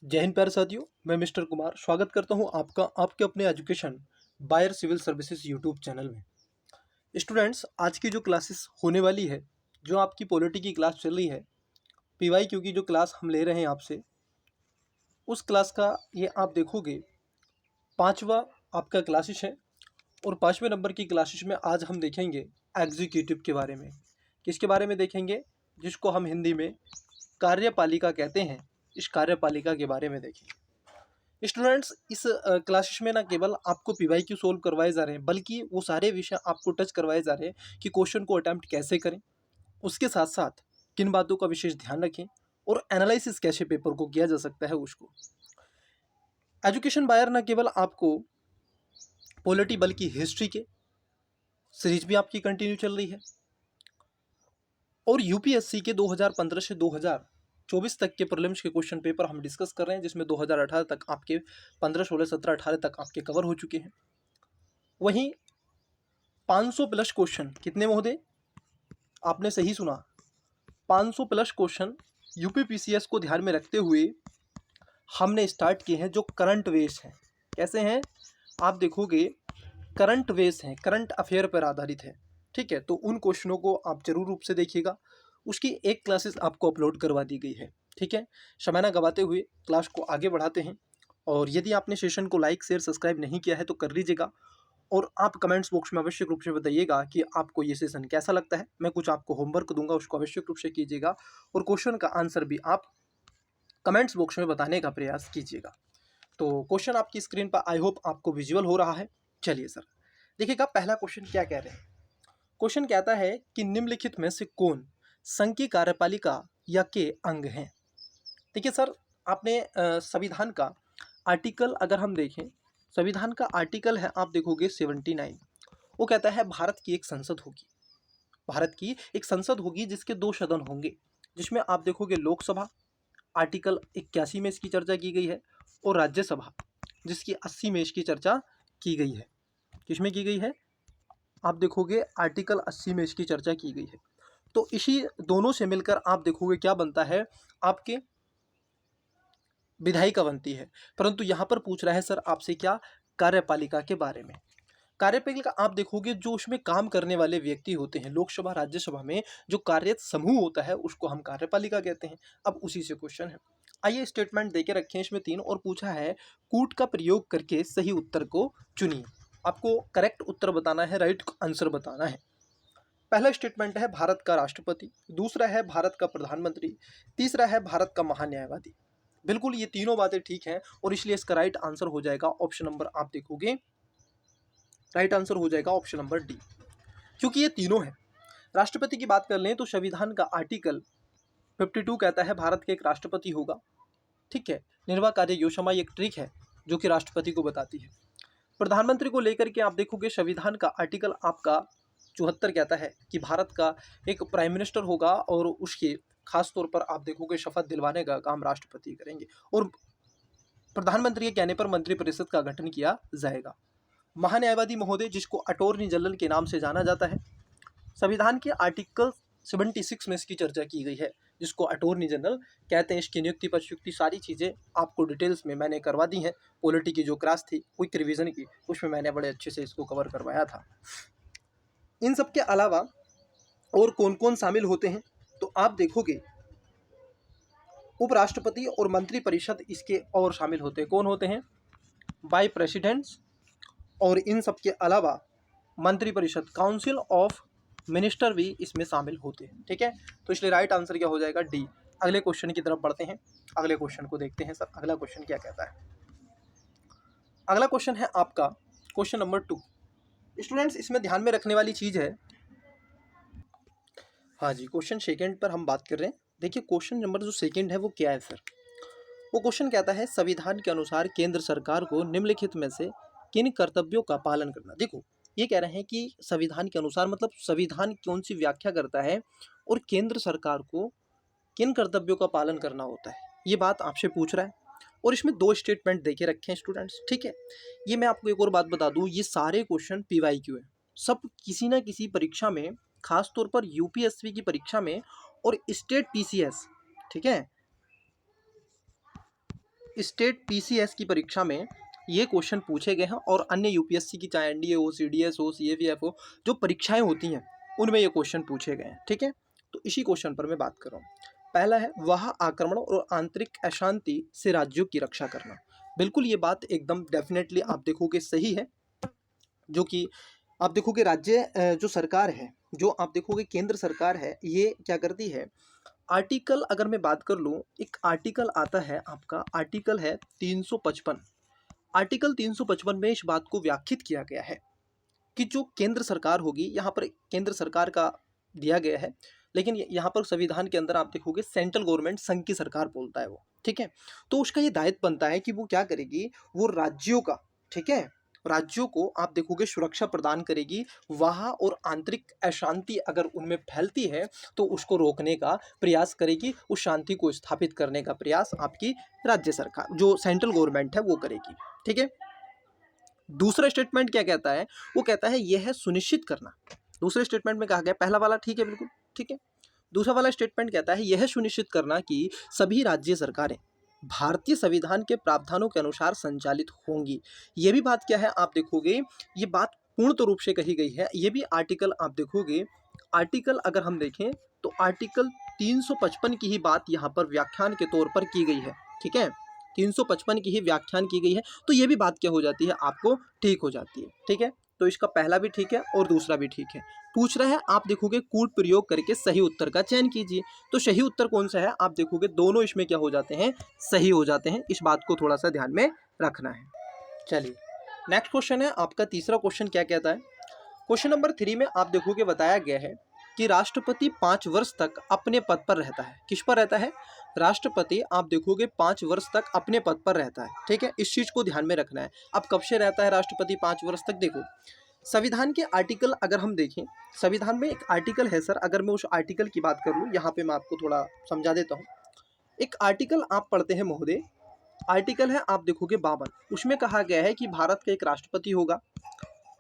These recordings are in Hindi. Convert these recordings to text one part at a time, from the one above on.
जय हिंद प्यारे साथियों। मैं मिस्टर कुमार स्वागत करता हूं आपका आपके अपने एजुकेशन बायर सिविल सर्विसेज यूट्यूब चैनल में। स्टूडेंट्स, आज की जो क्लासेस होने वाली है, जो आपकी पॉलिटी की क्लास चल रही है, पीवाईक्यू की जो क्लास हम ले रहे हैं आपसे, उस क्लास का ये आप देखोगे पांचवा आपका क्लासेस है। और पांचवें नंबर की क्लासेस में आज हम देखेंगे एग्जीक्यूटिव के बारे में। किसके बारे में देखेंगे? जिसको हम हिंदी में कार्यपालिका कहते हैं, इस कार्यपालिका के बारे में देखेंगे। स्टूडेंट्स, इस क्लासेस में ना केवल आपको पीवाईक्यू सोल्व करवाए जा रहे हैं, बल्कि वो सारे विषय आपको टच करवाए जा रहे हैं कि क्वेश्चन को अटेम्प्ट कैसे करें, उसके साथ साथ किन बातों का विशेष ध्यान रखें और एनालिसिस कैसे पेपर को किया जा सकता है उसको। एजुकेशन बायर ना केवल आपको पॉलिटी बल्कि हिस्ट्री के सीरीज भी आपकी कंटिन्यू चल रही है। और यूपीएससी के 2015 से 2024 तक के प्रीलिम्स के क्वेश्चन पेपर हम डिस्कस कर रहे हैं, जिसमें 2018 तक आपके 15, 16, 17, 18 तक आपके कवर हो चुके हैं। वहीं 500 प्लस क्वेश्चन कितने महोदय? आपने सही सुना, 500 प्लस क्वेश्चन यूपीपीसीएस को ध्यान में रखते हुए हमने स्टार्ट किए हैं, जो करंट वेस हैं। कैसे हैं? आप देखोगे करंट वेस हैं, करंट अफेयर पर आधारित है। ठीक है, तो उन क्वेश्चनों को आप जरूर रूप से देखिएगा। उसकी एक क्लासेस आपको अपलोड करवा दी गई है। ठीक है, समय ना गवाते हुए क्लास को आगे बढ़ाते हैं। और यदि आपने सेशन को लाइक शेयर सब्सक्राइब नहीं किया है तो कर लीजिएगा। और आप कमेंट्स बॉक्स में आवश्यक रूप से बताइएगा कि आपको ये सेशन कैसा लगता है। मैं कुछ आपको होमवर्क दूंगा, उसको आवश्यक रूप से कीजिएगा और क्वेश्चन का आंसर भी आप कमेंट्स बॉक्स में बताने का प्रयास कीजिएगा। तो क्वेश्चन आपकी स्क्रीन पर आई होप आपको विजुअल हो रहा है। चलिए सर, देखिएगा पहला क्वेश्चन क्या कह रहे हैं। क्वेश्चन कहता है कि निम्नलिखित में से कौन संघ की कार्यपालिका या के अंग हैं? देखिए सर, आपने संविधान का आर्टिकल अगर हम देखें, संविधान का आर्टिकल है, आप देखोगे 79। वो कहता है भारत की एक संसद होगी, भारत की एक संसद होगी जिसके 2 सदन होंगे, जिसमें आप देखोगे लोकसभा आर्टिकल 81 में इसकी चर्चा की गई है, और राज्यसभा जिसकी 80 में इसकी चर्चा की गई है। किसमें की गई है? आप देखोगे आर्टिकल 80 में इसकी चर्चा की गई है। तो इसी दोनों से मिलकर आप देखोगे क्या बनता है, आपके विधायिका बनती है। परंतु यहाँ पर पूछ रहा है सर आपसे क्या? कार्यपालिका के बारे में। कार्यपालिका आप देखोगे जो उसमें काम करने वाले व्यक्ति होते हैं, लोकसभा राज्यसभा में जो कार्यरत समूह होता है उसको हम कार्यपालिका कहते हैं। अब उसी से क्वेश्चन है, आइए स्टेटमेंट देके रखे हैं इसमें 3 और पूछा है कूट का प्रयोग करके सही उत्तर को चुनिए। आपको करेक्ट उत्तर बताना है, राइट आंसर बताना है। पहला स्टेटमेंट है भारत का राष्ट्रपति, दूसरा है भारत का प्रधानमंत्री, तीसरा है भारत का महान्यायवादी। बिल्कुल ये तीनों बातें ठीक हैं और इसलिए इसका राइट आंसर हो जाएगा ऑप्शन नंबर, आप देखोगे राइट आंसर हो जाएगा ऑप्शन नंबर डी, क्योंकि ये तीनों है। राष्ट्रपति की बात कर लें तो संविधान का आर्टिकल 52 कहता है भारत के एक राष्ट्रपति होगा। ठीक है, निर्वाह कार्य योजना एक ट्रिक है जो कि राष्ट्रपति को बताती है। प्रधानमंत्री को लेकर के आप देखोगे संविधान का आर्टिकल आपका 74 कहता है कि भारत का एक प्राइम मिनिस्टर होगा और उसके खास तौर पर आप देखोगे शपथ दिलवाने का काम राष्ट्रपति करेंगे और प्रधानमंत्री के कहने पर मंत्रिपरिषद का गठन किया जाएगा। महान्यायवादी महोदय, जिसको अटॉर्नी जनरल के नाम से जाना जाता है, संविधान के आर्टिकल 76 में इसकी चर्चा की गई है, जिसको अटॉर्नी जनरल कहते हैं। इसकी नियुक्ति पदच्युक्ति सारी चीज़ें आपको डिटेल्स में मैंने करवा दी हैं। पॉलिटी की जो क्लास थी क्विक रिवीजन की, उसमें मैंने बड़े अच्छे से इसको कवर करवाया था। इन सब के अलावा और कौन कौन शामिल होते हैं, तो आप देखोगे उपराष्ट्रपति और मंत्रिपरिषद इसके और शामिल होते हैं। कौन होते हैं? बाई प्रेसिडेंट्स। और इन सब के अलावा मंत्रिपरिषद काउंसिल ऑफ मिनिस्टर भी इसमें शामिल होते हैं। ठीक है, तो इसलिए राइट आंसर क्या हो जाएगा? डी। अगले क्वेश्चन की तरफ बढ़ते हैं, अगले क्वेश्चन को देखते हैं। सर अगला क्वेश्चन क्या कहता है? अगला क्वेश्चन है आपका क्वेश्चन नंबर 2। स्टूडेंट्स, इसमें ध्यान में रखने वाली चीज़ है, हाँ जी, क्वेश्चन सेकेंड पर हम बात कर रहे हैं। देखिए क्वेश्चन नंबर जो सेकेंड है वो क्या है सर? वो क्वेश्चन कहता है संविधान के अनुसार केंद्र सरकार को निम्नलिखित में से किन कर्तव्यों का पालन करना। देखो ये कह रहे हैं कि संविधान के अनुसार मतलब संविधान कौन सी व्याख्या करता है और केंद्र सरकार को किन कर्तव्यों का पालन करना होता है, ये बात आपसे पूछ रहा है। और इसमें 2 स्टेटमेंट देके रखे हैं स्टूडेंट्स। ठीक है, ये मैं आपको एक और बात बता दूं, ये सारे क्वेश्चन पीवाईक्यू है, सब किसी ना किसी परीक्षा में, खासतौर पर यूपीएससी की परीक्षा में और स्टेट पीसीएस, ठीक है, स्टेट पीसीएस की परीक्षा में ये क्वेश्चन पूछे गए हैं और अन्य यूपीएससी की चाहे एनडीए हो, सीडीएस हो, सीएवीएफ हो, जो परीक्षाएं होती हैं उनमें ये क्वेश्चन पूछे गए हैं। ठीक है, तो इसी क्वेश्चन पर मैं बात कर रहा हूँ। पहला है वह आक्रमण और आंतरिक अशांति से राज्यों की रक्षा करना। बिल्कुल ये बात एकदम डेफिनेटली आप देखोगे सही है, जो कि आप देखोगे राज्य जो सरकार है, जो आप देखोगे केंद्र सरकार है, ये क्या करती है, आर्टिकल अगर मैं बात कर लूँ, एक आर्टिकल आता है आपका, आर्टिकल है 355। आर्टिकल 355 में इस बात को व्याख्यात किया गया है कि जो केंद्र सरकार होगी, यहाँ पर केंद्र सरकार का दिया गया है, लेकिन यहाँ पर संविधान के अंदर आप देखोगे सेंट्रल गवर्नमेंट, संघ की सरकार बोलता है वो। ठीक है, तो उसका ये दायित्व बनता है कि वो क्या करेगी, वो राज्यों का, ठीक है, राज्यों को आप देखोगे सुरक्षा प्रदान करेगी। वहाँ और आंतरिक अशांति अगर उनमें फैलती है तो उसको रोकने का प्रयास करेगी, उस शांति को स्थापित करने का प्रयास आपकी राज्य सरकार, जो सेंट्रल गवर्नमेंट है, वो करेगी। ठीक है, दूसरा स्टेटमेंट क्या कहता है, वो कहता है यह है सुनिश्चित करना। दूसरे स्टेटमेंट में कहा गया, पहला वाला ठीक है, बिल्कुल ठीक है। दूसरा वाला स्टेटमेंट कहता है यह सुनिश्चित करना कि सभी राज्य सरकारें भारतीय संविधान के प्रावधानों के अनुसार संचालित होंगी। ये भी बात क्या है, आप देखोगे ये बात पूर्ण रूप से कही गई है। ये भी आर्टिकल आप देखोगे, आर्टिकल अगर हम देखें तो आर्टिकल 355 की ही बात यहाँ पर व्याख्यान के तौर पर की गई है। ठीक है, 355 की ही व्याख्यान की गई है, तो ये भी बात क्या हो जाती है, आपको ठीक हो जाती है। ठीक है, तो इसका पहला भी ठीक है और दूसरा भी ठीक है। पूछ रहा है आप देखोगे कूट प्रयोग करके सही उत्तर का चयन कीजिए, तो सही उत्तर कौन सा है, आप देखोगे दोनों इसमें क्या हो जाते हैं, सही हो जाते हैं। इस बात को थोड़ा सा ध्यान में रखना है। चलिए नेक्स्ट क्वेश्चन है आपका, तीसरा क्वेश्चन क्या कहता है, क्वेश्चन नंबर 3 में आप देखोगे बताया गया है कि राष्ट्रपति 5 वर्ष तक अपने पद पर रहता है। किस पर रहता है, राष्ट्रपति आप देखोगे 5 वर्ष तक अपने पद पर रहता है। ठीक है, इस चीज को ध्यान में रखना है। अब कब से रहता है राष्ट्रपति 5 वर्ष तक, देखो संविधान के आर्टिकल अगर हम देखें, संविधान में एक आर्टिकल है सर, अगर मैं उस आर्टिकल की बात कर लूँ, यहाँ पे मैं आपको थोड़ा समझा देता हूँ। एक आर्टिकल आप पढ़ते हैं महोदय, आर्टिकल है आप देखोगे 52, उसमें कहा गया है कि भारत का एक राष्ट्रपति होगा।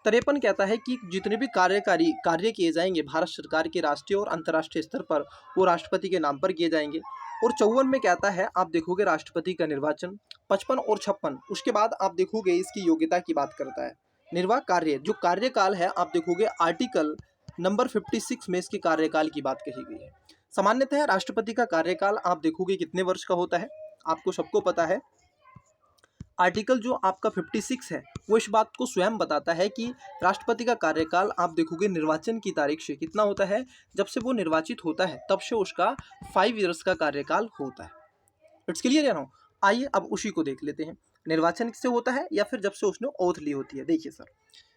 53 कहता है कि जितने भी कार्य किए जाएंगे भारत सरकार के राष्ट्रीय और अंतर्राष्ट्रीय स्तर पर, वो राष्ट्रपति के नाम पर किए जाएंगे। और 54 में कहता है आप देखोगे राष्ट्रपति का निर्वाचन। 55 और 56 उसके बाद आप देखोगे इसकी योग्यता की बात करता है। निर्वाह कार्य, जो कार्यकाल है आप देखोगे आर्टिकल नंबर 56 में इसके कार्यकाल की बात कही गई है। सामान्यतः राष्ट्रपति का कार्यकाल आप देखोगे कितने वर्ष का होता है, आपको सबको पता है। आर्टिकल जो आपका 56 है वो इस बात को स्वयं बताता है कि राष्ट्रपति का कार्यकाल आप देखोगे निर्वाचन की तारीख से कितना होता है, जब से वो निर्वाचित होता है तब से उसका 5 ईयर्स का कार्यकाल होता है। इट्स क्लियर या नो। आइए अब उसी को देख लेते हैं, निर्वाचन से होता है या फिर जब से उसने ओथ ली होती है। देखिए सर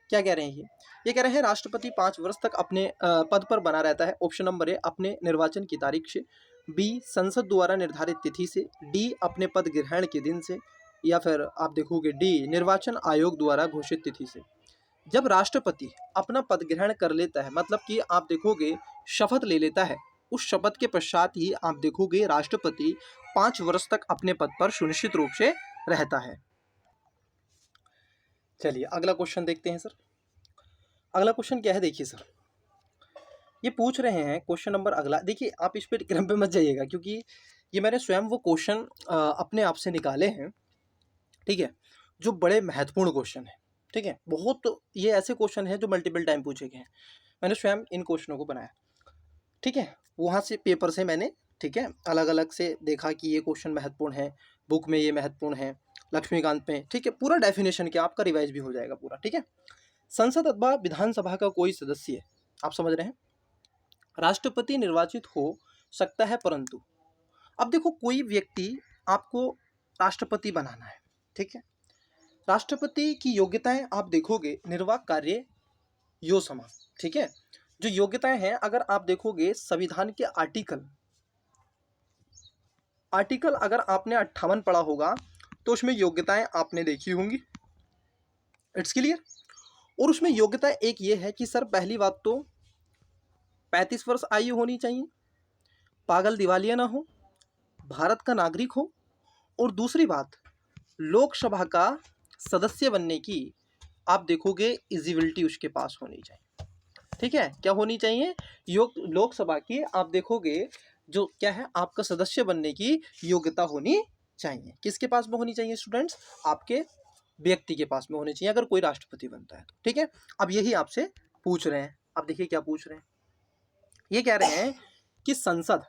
क्या कह रहे हैं, ये कह रहे हैं राष्ट्रपति 5 वर्ष तक अपने पद पर बना रहता है। ऑप्शन नंबर ए अपने निर्वाचन की तारीख से, बी संसद द्वारा निर्धारित तिथि से, डी अपने पद ग्रहण के दिन से, या फिर आप देखोगे डी निर्वाचन आयोग द्वारा घोषित तिथि से। जब राष्ट्रपति अपना पद ग्रहण कर लेता है, मतलब कि आप देखोगे शपथ ले लेता है, उस शपथ के पश्चात ही आप देखोगे राष्ट्रपति 5 वर्ष तक अपने पद पर सुनिश्चित रूप से रहता है। चलिए अगला क्वेश्चन देखते हैं सर। अगला क्वेश्चन क्या है, देखिए सर ये पूछ रहे हैं क्वेश्चन नंबर अगला, देखिए आप इस पर क्रम पे मत जाइएगा क्योंकि ये मैंने स्वयं वो क्वेश्चन अपने आप से निकाले हैं। ठीक है, जो बड़े महत्वपूर्ण क्वेश्चन है। ठीक है, बहुत ये ऐसे क्वेश्चन हैं जो मल्टीपल टाइम पूछे गए हैं, मैंने स्वयं इन क्वेश्चनों को बनाया। ठीक है, वहाँ से पेपर से मैंने, ठीक है, अलग अलग से देखा कि ये क्वेश्चन महत्वपूर्ण है, बुक में ये महत्वपूर्ण है, लक्ष्मीकांत में। ठीक है, पूरा डेफिनेशन क्या आपका रिवाइज भी हो जाएगा पूरा। ठीक है, संसद अथवा विधानसभा का कोई सदस्य, आप समझ रहे हैं, राष्ट्रपति निर्वाचित हो सकता है, परंतु अब देखो कोई व्यक्ति आपको राष्ट्रपति बनाना है। ठीक है, राष्ट्रपति की योग्यताएं आप देखोगे निर्वाह कार्य यो समान। ठीक है, जो योग्यताएं हैं अगर आप देखोगे संविधान के आर्टिकल अगर आपने 58 पढ़ा होगा तो उसमें योग्यताएं आपने देखी होंगी। It's clear. और उसमें योग्यता एक ये है कि सर पहली बात तो 35 वर्ष आयु होनी चाहिए, पागल दिवालिया ना हो, भारत का नागरिक हो, और दूसरी बात लोकसभा का सदस्य बनने की आप देखोगे एलिजिबिलिटी उसके पास होनी चाहिए। ठीक है, क्या होनी चाहिए, लोकसभा की आप देखोगे जो क्या है आपका सदस्य बनने की योग्यता होनी चाहिए। किसके पास में होनी चाहिए स्टूडेंट्स? आपके व्यक्ति के पास में होनी चाहिए अगर कोई राष्ट्रपति बनता है तो। ठीक है, अब यही आपसे पूछ रहे हैं। अब देखिए क्या पूछ रहे हैं, ये कह रहे हैं कि संसद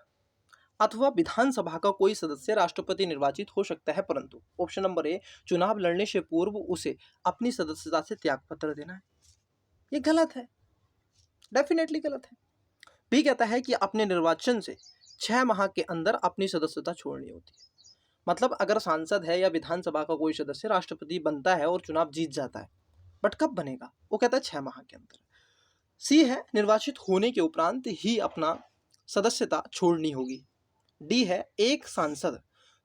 अथवा विधानसभा का कोई सदस्य राष्ट्रपति निर्वाचित हो सकता है, परंतु ऑप्शन नंबर ए, चुनाव लड़ने से पूर्व उसे अपनी सदस्यता से त्यागपत्र देना है। ये गलत है, डेफिनेटली गलत है। बी कहता है कि अपने निर्वाचन से 6 माह के अंदर अपनी सदस्यता छोड़नी होती है। मतलब अगर सांसद है या विधानसभा का कोई सदस्य राष्ट्रपति बनता है और चुनाव जीत जाता है, बट कब बनेगा? वो कहता है 6 माह के अंदर। सी है निर्वाचित होने के उपरांत ही अपना सदस्यता छोड़नी होगी। डी है एक सांसद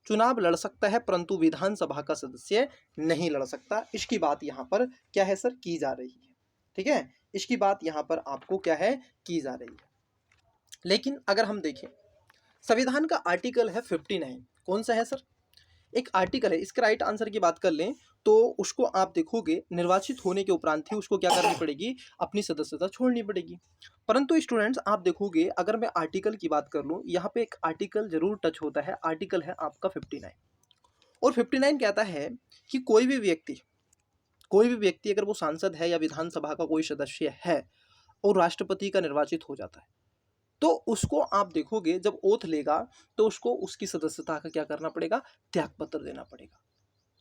चुनाव लड़ सकता है परंतु विधानसभा का सदस्य नहीं लड़ सकता। इसकी बात यहाँ पर क्या है सर? की जा रही है। ठीक है, इसकी बात यहाँ पर आपको क्या है? की जा रही है। लेकिन अगर हम देखें संविधान का आर्टिकल है 59, कौन सा है सर? एक आर्टिकल है, इसके राइट आंसर की बात कर लें तो उसको आप देखोगे निर्वाचित होने के उपरांत ही उसको क्या करनी पड़ेगी? अपनी सदस्यता छोड़नी पड़ेगी। परंतु स्टूडेंट्स आप देखोगे अगर मैं आर्टिकल की बात कर लूँ, यहाँ पे एक आर्टिकल जरूर टच होता है, आर्टिकल है आपका 59। और 59 कहता है कि कोई भी व्यक्ति अगर वो सांसद है या विधानसभा का कोई सदस्य है और राष्ट्रपति का निर्वाचित हो जाता है तो उसको आप देखोगे जब ओथ लेगा तो उसको उसकी सदस्यता का क्या करना पड़ेगा? त्यागपत्र देना पड़ेगा।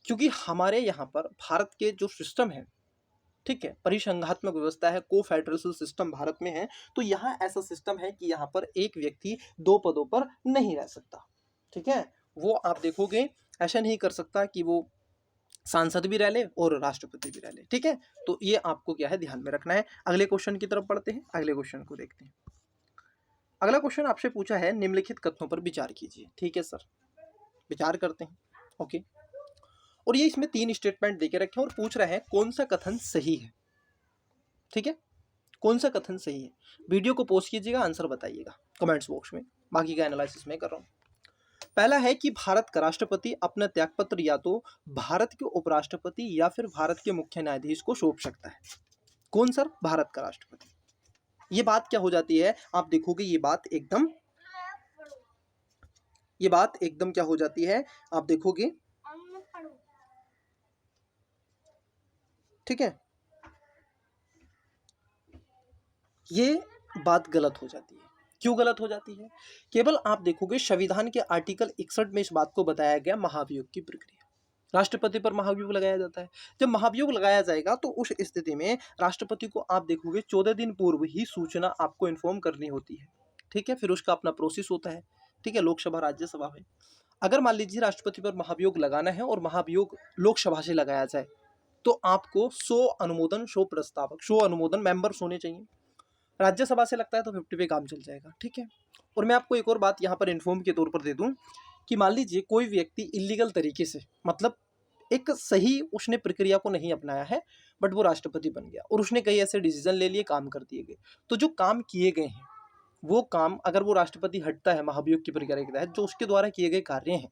क्योंकि हमारे यहाँ पर भारत के जो सिस्टम है, ठीक है, परिसंघात्मक व्यवस्था है, को फेडरल सिस्टम भारत में है, तो यहाँ ऐसा सिस्टम है कि यहाँ पर एक व्यक्ति 2 पदों पर नहीं रह सकता। ठीक है, वो आप देखोगे ऐसा नहीं कर सकता कि वो सांसद भी रह ले और राष्ट्रपति भी रह ले। ठीक है, तो ये आपको क्या है ध्यान में रखना है। अगले क्वेश्चन की तरफ बढ़ते हैं, अगले क्वेश्चन को देखते हैं। अगला क्वेश्चन आपसे पूछा है निम्नलिखित कथनों पर विचार कीजिए। ठीक है सर, विचार करते हैं। ओके, और ये इसमें 3 स्टेटमेंट देके रखे हैं और पूछ रहे हैं कौन सा कथन सही है। ठीक है, कौन सा कथन सही है? वीडियो को पॉज कीजिएगा, आंसर बताइएगा कमेंट्स बॉक्स में, बाकी का एनालिसिस मैं कर रहा हूँ। पहला है कि भारत का राष्ट्रपति अपना त्यागपत्र या तो भारत के उपराष्ट्रपति या फिर भारत के मुख्य न्यायाधीश को सौंप सकता है। कौन सर? भारत का राष्ट्रपति। ये बात क्या हो जाती है? आप देखोगे ये बात एकदम क्या हो जाती है? आप देखोगे, ठीक है, ये बात गलत हो जाती है। क्यों गलत हो जाती है? केवल आप देखोगे संविधान के आर्टिकल 61 में इस बात को बताया गया महाभियोग की प्रक्रिया, राष्ट्रपति पर महाभियोग लगाया जाता है। जब महाभियोग लगाया जाएगा तो उस स्थिति में राष्ट्रपति को आप देखोगे 14 दिन पूर्व ही सूचना आपको इन्फॉर्म करनी होती है। ठीक है, फिर उसका अपना प्रोसेस होता है। ठीक है, लोकसभा राज्यसभा में अगर मान लीजिए राष्ट्रपति पर महाभियोग लगाना है और महाभियोग लोकसभा से लगाया जाए तो आपको 100 अनुमोदन, 100 प्रस्तावक, 100 अनुमोदन मेंबर्स होने चाहिए। राज्यसभा से लगता है तो 50 पे काम चल जाएगा। ठीक है, और मैं आपको एक और बात यहाँ पर इन्फॉर्म के तौर पर दे दूँ कि मान लीजिए कोई व्यक्ति इलीगल तरीके से, मतलब एक सही उसने प्रक्रिया को नहीं अपनाया है बट वो राष्ट्रपति बन गया और उसने कई ऐसे डिसीजन ले लिए, काम कर दिए गए, तो जो काम किए गए हैं वो काम अगर वो राष्ट्रपति हटता है महाभियोग की प्रक्रिया के तहत, जो उसके द्वारा किए गए कार्य हैं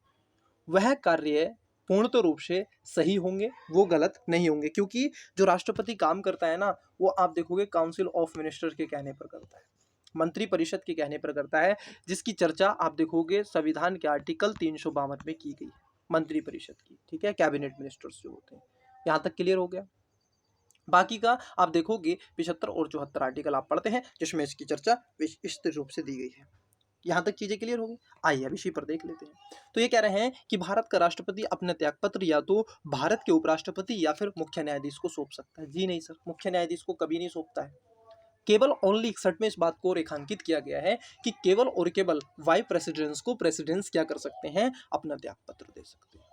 वह कार्य पूर्णतः रूप से सही होंगे, वो गलत नहीं होंगे। क्योंकि जो राष्ट्रपति काम करता है ना, वो आप देखोगे काउंसिल ऑफ मिनिस्टर के कहने पर करता है, मंत्री परिषद के कहने पर करता है, जिसकी चर्चा आप देखोगे संविधान के आर्टिकल 352 में की गई है, मंत्री परिषद की। ठीक है, कैबिनेट मिनिस्टर्स जो होते हैं। यहाँ तक क्लियर हो गया? बाकी का आप देखोगे 75 और 74 आर्टिकल आप पढ़ते हैं जिसमें इसकी चर्चा विस्तृत रूप से दी गई है। यहाँ तक चीजें क्लियर होगी? आइए अब इसी पर देख लेते हैं। तो ये कह रहे हैं कि भारत का राष्ट्रपति अपना त्यागपत्र या तो भारत के उपराष्ट्रपति या फिर मुख्य न्यायाधीश को सौंप सकता है। जी नहीं सर, मुख्य न्यायाधीश को कभी नहीं सौंपता है। केवल ओनली 61 में इस बात को रेखांकित किया गया है कि केवल और केवल वाइस प्रेसिडेंट्स को प्रेसिडेंट्स क्या कर सकते हैं? अपना त्यागपत्र दे सकते हैं।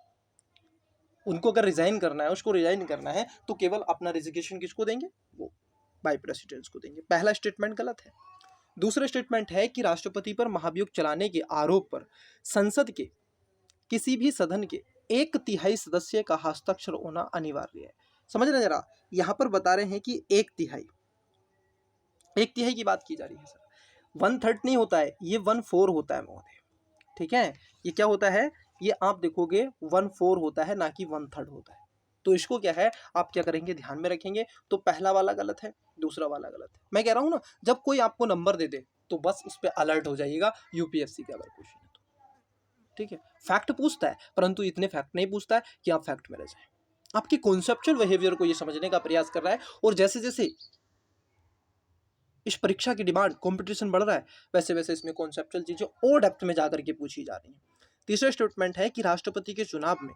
उनको अगर रिजाइन करना है, उसको रिजाइन करना है तो केवल अपना रिजिग्नेशन किसको देंगे? वो वाइस प्रेसिडेंट्स को देंगे। पहला स्टेटमेंट गलत है। दूसरा स्टेटमेंट है कि राष्ट्रपति पर महाभियोग चलाने के आरोप पर संसद के किसी भी सदन के 1/3 सदस्य का हस्ताक्षर होना अनिवार्य है। समझना जरा, यहाँ पर बता रहे हैं कि 1/3 की बात की जा रही है सर। 1/3 नहीं होता है, ये 1/4 होता है महोदय। ठीक है, ये क्या होता है? ये आप देखोगे 1/4 होता है, ना कि 1/3 होता है। तो इसको क्या है, आप क्या करेंगे, ध्यान में रखेंगे। तो पहला वाला गलत है, दूसरा वाला गलत है। मैं कह रहा हूँ ना, जब कोई आपको नंबर दे दे तो बस उस पर अलर्ट हो जाइएगा, यूपीएससी का अगर क्वेश्चन है तो। ठीक है, फैक्ट पूछता है परंतु इतने फैक्ट नहीं पूछता है कि आप फैक्ट में रह जाए। आपकी कॉन्सेप्चुअल बिहेवियर को ये समझने का प्रयास कर रहा है, और जैसे जैसे इस परीक्षा की डिमांड कंपटीशन बढ़ रहा है वैसे वैसे इसमें कॉन्सेप्चुअल चीजें और डेप्थ में जाकर के पूछी जा रही हैं। तीसरा स्टेटमेंट है कि राष्ट्रपति के चुनाव में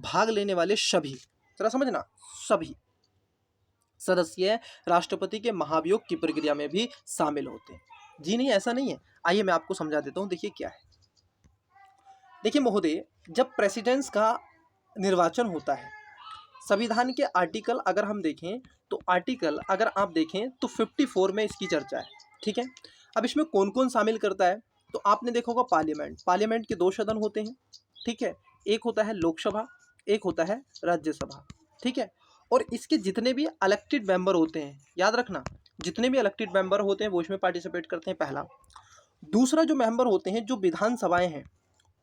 भाग लेने वाले सभी, जरा समझना, सभी सदस्य राष्ट्रपति के महाभियोग की प्रक्रिया में भी शामिल होते हैं। जी नहीं, ऐसा नहीं है। आइए मैं आपको समझा देता हूं। देखिए क्या है। देखिए महोदय, जब प्रेसिडेंट्स का निर्वाचन होता है, संविधान के आर्टिकल अगर हम देखें तो आर्टिकल अगर आप देखें तो 54 में इसकी चर्चा है। ठीक है, अब इसमें कौन कौन शामिल करता है तो आपने देखा होगा पार्लियामेंट। पार्लियामेंट के 2 सदन होते हैं। ठीक है, एक होता है लोकसभा, एक होता है राज्यसभा। ठीक है, और इसके जितने भी इलेक्टेड मेंबर होते हैं, याद रखना, जितने भी इलेक्टेड मेंबर होते हैं वो इसमें पार्टिसिपेट करते हैं, पहला। दूसरा, जो मेंबर होते हैं, जो विधानसभाएं हैं,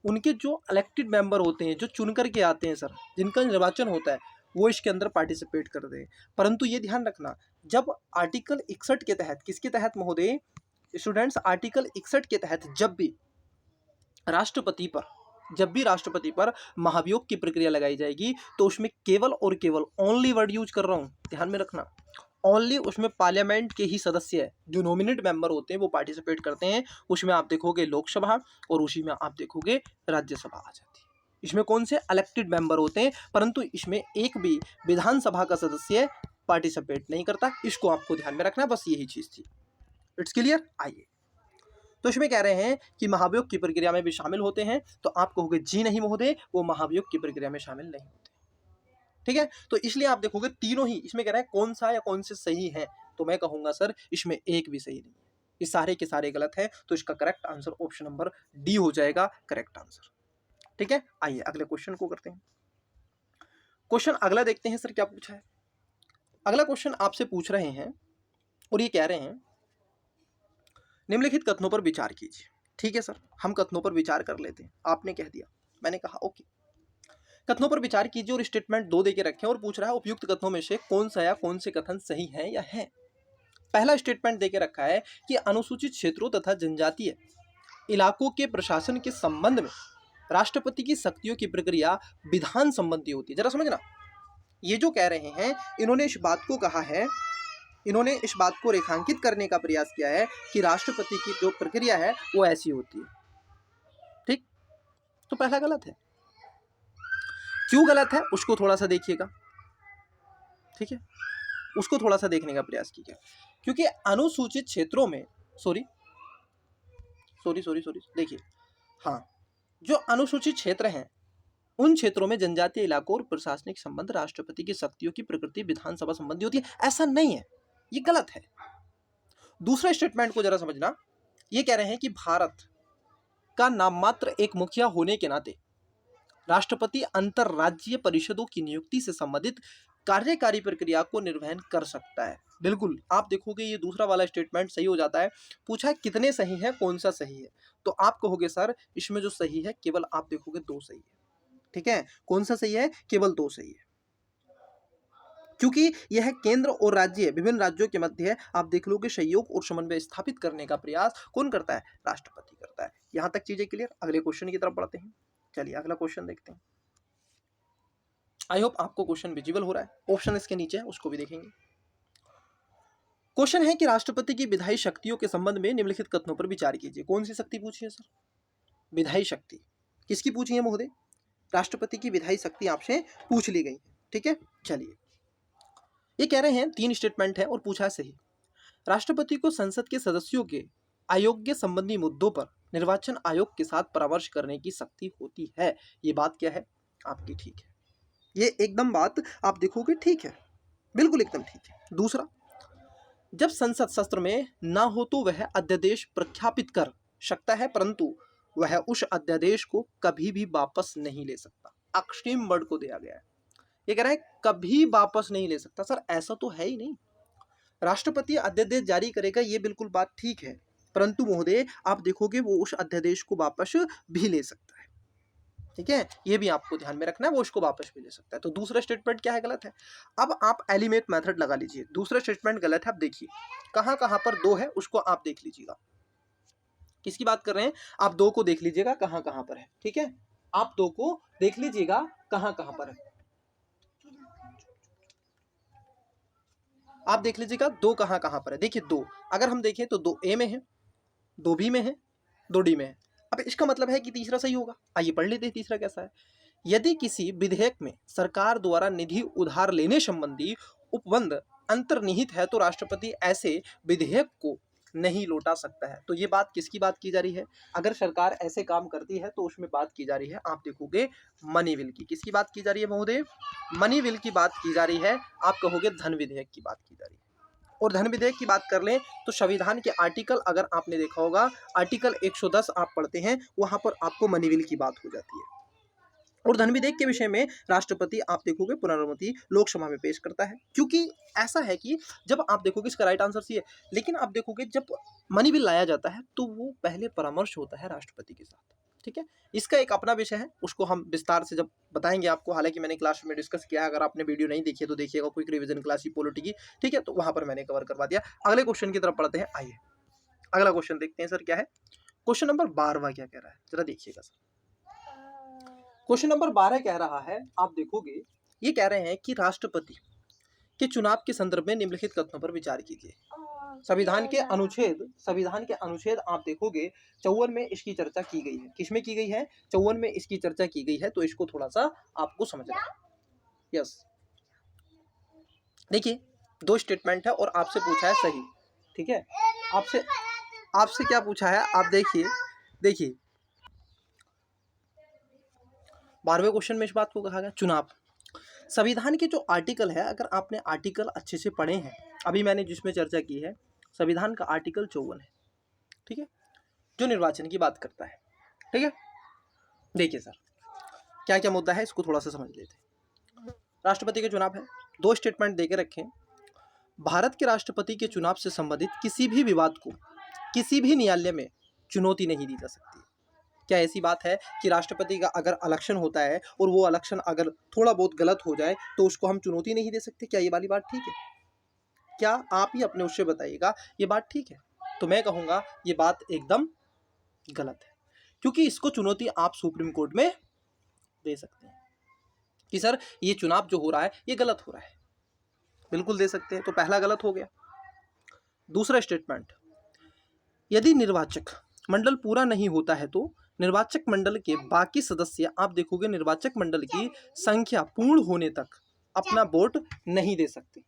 उनके जो इलेक्टेड मेंबर होते हैं, जो चुन करके आते हैं सर, जिनका निर्वाचन होता है, वो इसके अंदर पार्टिसिपेट करते हैं। परंतु ये ध्यान रखना, जब आर्टिकल 61 के तहत, किसके तहत महोदय स्टूडेंट्स, आर्टिकल 61 के तहत जब भी राष्ट्रपति पर महाभियोग की प्रक्रिया लगाई जाएगी तो उसमें केवल और केवल, ओनली वर्ड यूज कर रहा हूं, ध्यान में रखना, ओनली उसमें पार्लियामेंट के ही सदस्य जो नॉमिनेट मेंबर होते हैं वो पार्टिसिपेट करते हैं। उसमें आप देखोगे लोकसभा और उसी में आप देखोगे राज्यसभा आ जाती है। इसमें कौन से इलेक्टेड मेंबर होते हैं, परंतु इसमें एक भी विधानसभा का सदस्य पार्टिसिपेट नहीं करता। इसको आपको ध्यान में रखना, बस यही चीज थी। It's clear. आइए, तो इसमें कह रहे हैं कि महाभियोग की प्रक्रिया में भी शामिल होते हैं, तो आप कहोगे जी नहीं महोदय, वो महाभियोग की प्रक्रिया में शामिल नहीं होते। ठीक है, तो इसलिए आप देखोगे तीनों ही इसमें कह रहा है कौन सा या कौन से सही है, तो मैं कहूंगा सर इसमें एक भी सही नहीं है, ये सारे के सारे गलत है। तो इसका correct answer option number D हो जाएगा करेक्ट आंसर। ठीक है, आइए अगले क्वेश्चन को करते हैं। क्वेश्चन अगला देखते हैं सर क्या पूछा है। अगला क्वेश्चन आपसे पूछ रहे हैं और ये कह रहे हैं निम्नलिखित कथनों पर विचार कीजिए। ठीक है सर, हम कथनों पर विचार कर लेते हैं। आपने कह दिया, मैंने कहा ओके। कथनों पर विचार कीजिए और स्टेटमेंट 2 देके रखें और पूछ रहा है उपयुक्त कथनों में से कौन सा या कौन से कथन सही है या है। पहला स्टेटमेंट देके रखा है कि अनुसूचित क्षेत्रों तथा जनजातीय इलाकों के प्रशासन के संबंध में राष्ट्रपति की शक्तियों की प्रक्रिया विधान संबंधी होती है। जरा समझना, ये जो कह रहे हैं, इन्होंने इस बात को कहा है, इन्होंने इस बात को रेखांकित करने का प्रयास किया है कि राष्ट्रपति की जो प्रक्रिया है वो ऐसी होती है। ठीक, तो पहला गलत है। क्यों गलत है उसको थोड़ा सा देखिएगा। ठीक है, उसको थोड़ा सा देखने का प्रयास कीजिए। क्योंकि अनुसूचित क्षेत्रों में सॉरी देखिए, हाँ, जो अनुसूचित क्षेत्र हैं उन क्षेत्रों में जनजातीय इलाकों और प्रशासनिक संबंध राष्ट्रपति की शक्तियों की प्रकृति विधानसभा संबंधी होती है, ऐसा नहीं है, ये गलत है। दूसरा स्टेटमेंट को जरा समझना, ये कह रहे हैं कि भारत का नाम मात्र एक मुखिया होने के नाते राष्ट्रपति अंतरराज्यीय परिषदों की नियुक्ति से संबंधित कार्यकारी प्रक्रिया को निर्वहन कर सकता है। बिल्कुल, आप देखोगे ये दूसरा वाला स्टेटमेंट सही हो जाता है। पूछा है कितने सही है, कौन सा सही है, तो आप कहोगे सर इसमें जो सही है केवल आप देखोगे 2 सही है। ठीक है, कौन सा सही है, केवल 2 सही है। क्योंकि यह केंद्र और राज्य, विभिन्न राज्यों के मध्य आप देख लोगे सहयोग और समन्वय स्थापित करने का प्रयास कौन करता है, राष्ट्रपति करता है। यहां तक चीजें क्लियर। अगले क्वेश्चन की तरफ बढ़ते हैं। चलिए अगला क्वेश्चन देखते हैं। आई होप आपको क्वेश्चन विजिबल हो रहा है। ऑप्शन इसके नीचे है, उसको भी देखेंगे। क्वेश्चन है कि राष्ट्रपति की विधायी शक्तियों के संबंध में निम्नलिखित कथनों पर विचार कीजिए। कौन सी शक्ति पूछी है सर, विधायी शक्ति किसकी पूछी है महोदय, राष्ट्रपति की विधायी शक्ति आपसे पूछ ली गई है। ठीक है, चलिए ये कह रहे हैं 3 स्टेटमेंट है और पूछा है सही। राष्ट्रपति को संसद के सदस्यों के अयोग्य संबंधी मुद्दों पर निर्वाचन आयोग के साथ परामर्श करने की शक्ति होती है। ये बात क्या है आपकी, ठीक है, ये एकदम बात आप देखोगे ठीक है, बिल्कुल एकदम ठीक है। दूसरा, जब संसद सत्र में ना हो तो वह अध्यादेश प्रख्यापित कर सकता है, परंतु वह उस अध्यादेश को कभी भी वापस नहीं ले सकता। एक्सट्रीम वर्ड को दिया गया है, ये कह रहा है कभी वापस नहीं ले सकता। सर ऐसा तो है ही नहीं, राष्ट्रपति अध्यादेश जारी करेगा, ये बिल्कुल बात ठीक है, परंतु महोदय आप देखोगे वो उस अध्यादेश को वापस भी ले सकता है। ठीक है, ये भी आपको ध्यान में रखना है, वो उसको वापस भी ले सकता है। तो दूसरा स्टेटमेंट क्या है, गलत है। अब आप एलिमेट मेथड लगा लीजिए। दूसरा स्टेटमेंट गलत है। अब देखिए कहां कहां पर 2 है उसको आप देख लीजिएगा। किसकी बात कर रहे हैं? आप 2 को देख लीजिएगा कहाँ कहाँ पर है, ठीक है? आप 2 को देख लीजिएगा कहाँ कहाँ पर है। आप देख लीजिएगा 2 कहाँ कहाँ पर है। देखिए 2 अगर हम देखें तो 2 ए में है, 2 बी में है, 2 डी में है। अब इसका मतलब है कि तीसरा सही होगा। आइए पढ़ लेते हैं तीसरा कैसा है। यदि किसी विधेयक में सरकार द्वारा निधि उधार लेने संबंधी उपबंध अंतर्निहित है तो राष्ट्रपति ऐसे विधेयक को नहीं लौटा सकता है। तो ये बात किसकी बात की जा रही है? अगर सरकार ऐसे काम करती है तो उसमें बात की जा रही है, आप देखोगे मनी बिल की। किसकी बात की जा रही है महोदय? मनी बिल की बात की जा रही है। आप कहोगे धन विधेयक की बात की जा रही है। और धन विधेयक की बात कर लें तो संविधान के आर्टिकल, अगर आपने देखा होगा आर्टिकल 110 आप पढ़ते हैं, वहां पर आपको मनी बिल की बात हो जाती है। और धन विधेयक के विषय में राष्ट्रपति आप देखोगे पुनर्नुमति लोकसभा में पेश करता है। क्योंकि ऐसा है कि जब आप देखोगे, इसका राइट आंसर सी है, लेकिन आप देखोगे जब मनी बिल लाया जाता है तो वो पहले परामर्श होता है राष्ट्रपति के साथ, ठीक है? इसका एक अपना विषय है, उसको हम विस्तार से जब बताएंगे आपको। हालांकि मैंने क्लास में डिस्कस किया है, अगर आपने वीडियो नहीं देखी है तो देखिएगा, क्विक रिवीजन क्लास पॉलिटी की, ठीक है? तो वहां पर मैंने कवर करवा दिया। अगले क्वेश्चन की तरफ पढ़ते हैं। आइए अगला क्वेश्चन देखते हैं सर क्या है। क्वेश्चन नंबर 12 क्या कह रहा है, जरा देखिएगा सर। क्वेश्चन नंबर 12 कह रहा है, आप देखोगे ये कह रहे हैं कि राष्ट्रपति के चुनाव के संदर्भ में निम्नलिखित कथनों पर विचार कीजिए। संविधान के अनुच्छेद आप देखोगे 54 में इसकी चर्चा की गई है। किसमें की गई है? 54 में इसकी चर्चा की गई है। तो इसको थोड़ा सा आपको समझना है। यस, देखिए 2 स्टेटमेंट है और आपसे पूछा है सही, ठीक है? आपसे क्या पूछा है आप देखिए 12वें क्वेश्चन में इस बात को कहा गया चुनाव। संविधान के जो आर्टिकल है, अगर आपने आर्टिकल अच्छे से पढ़े हैं, अभी मैंने जिसमें चर्चा की है, संविधान का आर्टिकल 54 है, ठीक है, जो निर्वाचन की बात करता है, ठीक है? देखिए सर क्या क्या मुद्दा है, इसको थोड़ा सा समझ लेते हैं। राष्ट्रपति के चुनाव है, 2 स्टेटमेंट देके रखें। भारत के राष्ट्रपति के चुनाव से संबंधित किसी भी विवाद को किसी भी न्यायालय में चुनौती नहीं दी जा सकती। क्या ऐसी बात है कि राष्ट्रपति का अगर इलेक्शन होता है और वो इलेक्शन अगर थोड़ा बहुत गलत हो जाए तो उसको हम चुनौती नहीं दे सकते? क्या ये वाली बात ठीक है? क्या आप ही अपने उससे बताइएगा ये बात ठीक है? तो मैं कहूँगा ये बात एकदम गलत है, क्योंकि इसको चुनौती आप सुप्रीम कोर्ट में दे सकते हैं कि सर ये चुनाव जो हो रहा है ये गलत हो रहा है, बिल्कुल दे सकते हैं। तो पहला गलत हो गया। दूसरा स्टेटमेंट, यदि निर्वाचक मंडल पूरा नहीं होता है तो निर्वाचक मंडल के बाकी सदस्य आप देखोगे निर्वाचक मंडल की संख्या पूर्ण होने तक अपना वोट नहीं दे सकते,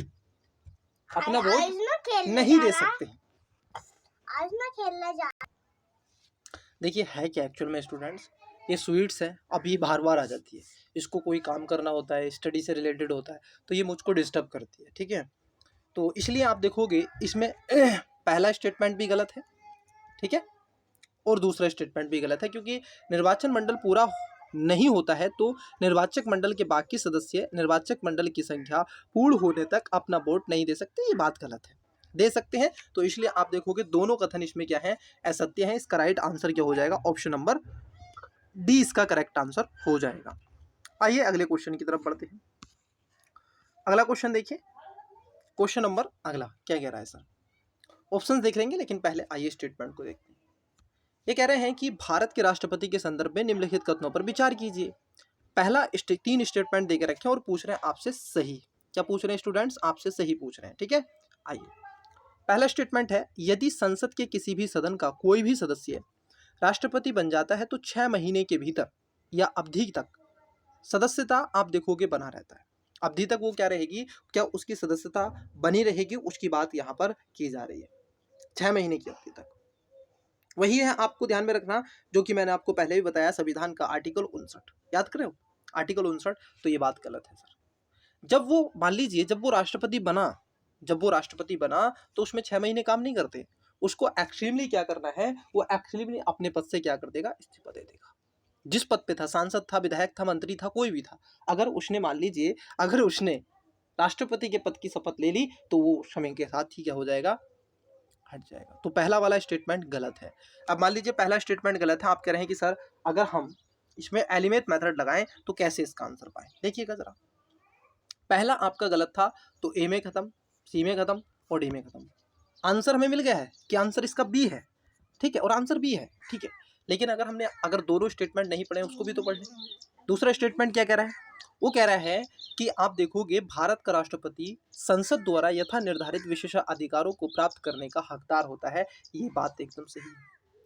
अपना वोट नहीं दे सकते। आज ना खेलने जा। देखिए है क्या एक्चुअल में स्टूडेंट्स, ये स्वीट्स है, अभी बार बार आ जाती है, इसको कोई काम करना होता है, स्टडी से रिलेटेड होता है, तो ये मुझको डिस्टर्ब करती है, ठीक है? तो इसलिए आप देखोगे इसमें पहला स्टेटमेंट भी गलत है, ठीक है, और दूसरा स्टेटमेंट भी गलत है, क्योंकि निर्वाचन मंडल पूरा नहीं होता है तो निर्वाचक मंडल के बाकी सदस्य निर्वाचक मंडल की संख्या पूर्ण होने तक अपना वोट नहीं दे सकते। ये बात गलत है, दे सकते हैं। तो इसलिए आप देखोगे दोनों कथन इसमें क्या है, असत्य है। इसका राइट आंसर क्या हो जाएगा? ऑप्शन नंबर डी इसका करेक्ट आंसर हो जाएगा। आइए अगले क्वेश्चन की तरफ बढ़ते हैं। अगला क्वेश्चन देखिए, क्वेश्चन नंबर अगला क्या कह रहा है सर? ऑप्शन देख लेंगे, लेकिन पहले आइए स्टेटमेंट को देखते हैं। ये कह रहे हैं कि भारत के राष्ट्रपति के संदर्भ में निम्नलिखित कथनों पर विचार कीजिए। पहला 3 स्टेटमेंट देके रखे और पूछ रहे हैं आपसे सही। क्या पूछ रहे हैं स्टूडेंट्स? आपसे सही पूछ रहे हैं, ठीक है? आइए पहला स्टेटमेंट है, यदि संसद के किसी भी सदन का कोई भी सदस्य राष्ट्रपति बन जाता है तो 6 महीने के भीतर या अवधि तक सदस्यता आप देखोगे बना रहता है। अवधि तक वो क्या रहेगी, क्या उसकी सदस्यता बनी रहेगी, उसकी बात यहाँ पर की जा रही है। 6 महीने की अवधि तक वही है, आपको ध्यान में रखना जो कि मैंने आपको पहले भी बताया, संविधान का आर्टिकल 59 याद कर रहे हो, आर्टिकल 59। तो ये बात गलत है सर। जब वो मान लीजिए जब वो राष्ट्रपति बना तो उसमें 6 महीने काम नहीं करते, उसको एक्सट्रीमली क्या करना है, वो एक्सट्रीमली अपने पद से क्या कर देगा, इस्तीफा दे देगा। जिस पद पे था, सांसद था, विधायक था, मंत्री था, कोई भी था, अगर उसने मान लीजिए अगर उसने राष्ट्रपति के पद की शपथ ले ली तो वो समय के साथ ही क्या हो जाएगा, हट जाएगा। तो पहला वाला स्टेटमेंट गलत है। अब मान लीजिए पहला स्टेटमेंट गलत है, आप कह रहे हैं कि सर अगर हम इसमें एलिमेंट मेथड लगाएं तो कैसे इसका आंसर पाएं। देखिएगा जरा, पहला आपका गलत था तो ए में खत्म, सी में खत्म और डी में खत्म। आंसर हमें मिल गया है कि आंसर इसका बी है। ठीक है, और आंसर बी है, ठीक है। लेकिन अगर दोनों स्टेटमेंट नहीं पढ़े उसको भी तो पढ़ लें। दूसरा स्टेटमेंट क्या कह रहा है, वो कह रहा है कि आप देखोगे भारत का राष्ट्रपति संसद द्वारा यथा निर्धारित विशेष अधिकारों को प्राप्त करने का हकदार होता है। ये बात एकदम सही है,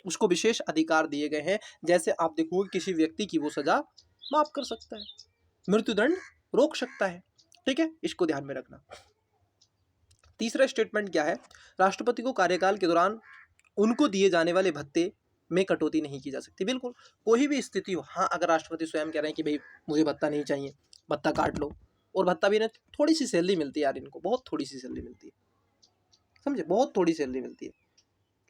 उसको विशेष अधिकार दिए गए हैं। जैसे आप देखोगे किसी व्यक्ति की वो सजा माफ कर सकता है, मृत्युदंड रोक सकता है, ठीक है, इसको ध्यान में रखना। तीसरा स्टेटमेंट क्या है, राष्ट्रपति को कार्यकाल के दौरान उनको दिए जाने वाले भत्ते में कटौती नहीं की जा सकती। बिल्कुल, कोई भी स्थिति हो, हाँ, अगर राष्ट्रपति स्वयं कह रहे हैं कि भाई मुझे भत्ता नहीं चाहिए, भत्ता काट लो, और भत्ता भी ना, थोड़ी सी सैलरी मिलती है यार इनको, बहुत थोड़ी सी सैलरी मिलती है, समझे, बहुत थोड़ी सैलरी मिलती है,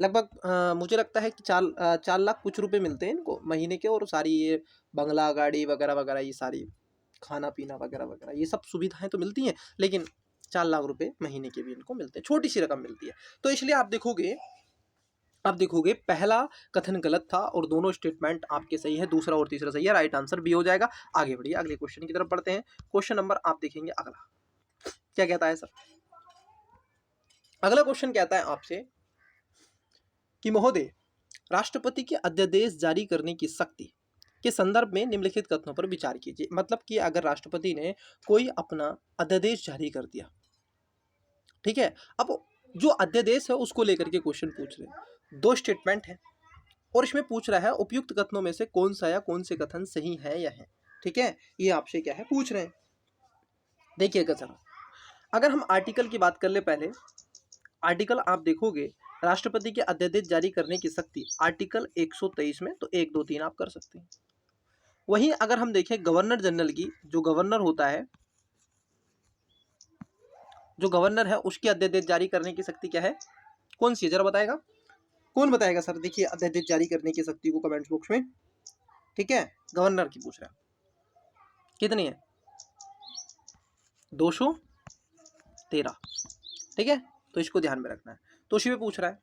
लगभग मुझे लगता है कि 4 लाख कुछ रुपए मिलते हैं इनको महीने के, और सारी ये बंगला गाड़ी वगैरह वगैरह, ये सारी खाना पीना वगैरह वगैरह, ये सब सुविधाएं तो मिलती हैं, लेकिन 4 लाख रुपए महीने के भी इनको मिलते हैं, छोटी सी रकम मिलती है। तो इसलिए आप देखोगे पहला कथन गलत था और दोनों स्टेटमेंट आपके सही है, दूसरा और तीसरा सही है, राइट आंसर बी हो जाएगा। आगे बढ़िए, अगले क्वेश्चन की तरफ बढ़ते हैं। क्वेश्चन नंबर आप देखेंगे अगला क्या कहता है सर। अगला क्वेश्चन कहता है आपसे कि महोदय, राष्ट्रपति के अध्यादेश जारी करने की शक्ति के संदर्भ में निम्नलिखित कथनों पर विचार कीजिए। मतलब कि अगर राष्ट्रपति ने कोई अपना अध्यादेश जारी कर दिया, ठीक है, अब जो अध्यादेश है उसको लेकर के क्वेश्चन पूछ रहे हैं, 2 स्टेटमेंट है और इसमें पूछ रहा है उपयुक्त कथनों में से कौन सा या कौन से कथन सही है या है, ठीक है, ये आपसे क्या है पूछ रहे हैं। देखिएगा सर, अगर हम आर्टिकल की बात कर ले, पहले आर्टिकल आप देखोगे राष्ट्रपति के अध्यादेश जारी करने की शक्ति आर्टिकल 123 में, तो 1 2 3 आप कर सकते हैं। वहीं अगर हम देखें गवर्नर जनरल की, जो गवर्नर होता है, जो गवर्नर है उसके अध्यादेश जारी करने की शक्ति क्या है, कौन सी है, जरा बताएगा, कौन बताएगा सर। देखिए अध्यादेश जारी करने की शक्ति को कमेंट बॉक्स में, ठीक है, गवर्नर की पूछ रहा है, कितनी है, 213, ठीक है, तो इसको ध्यान में रखना है। तो उसी में पूछ रहा है,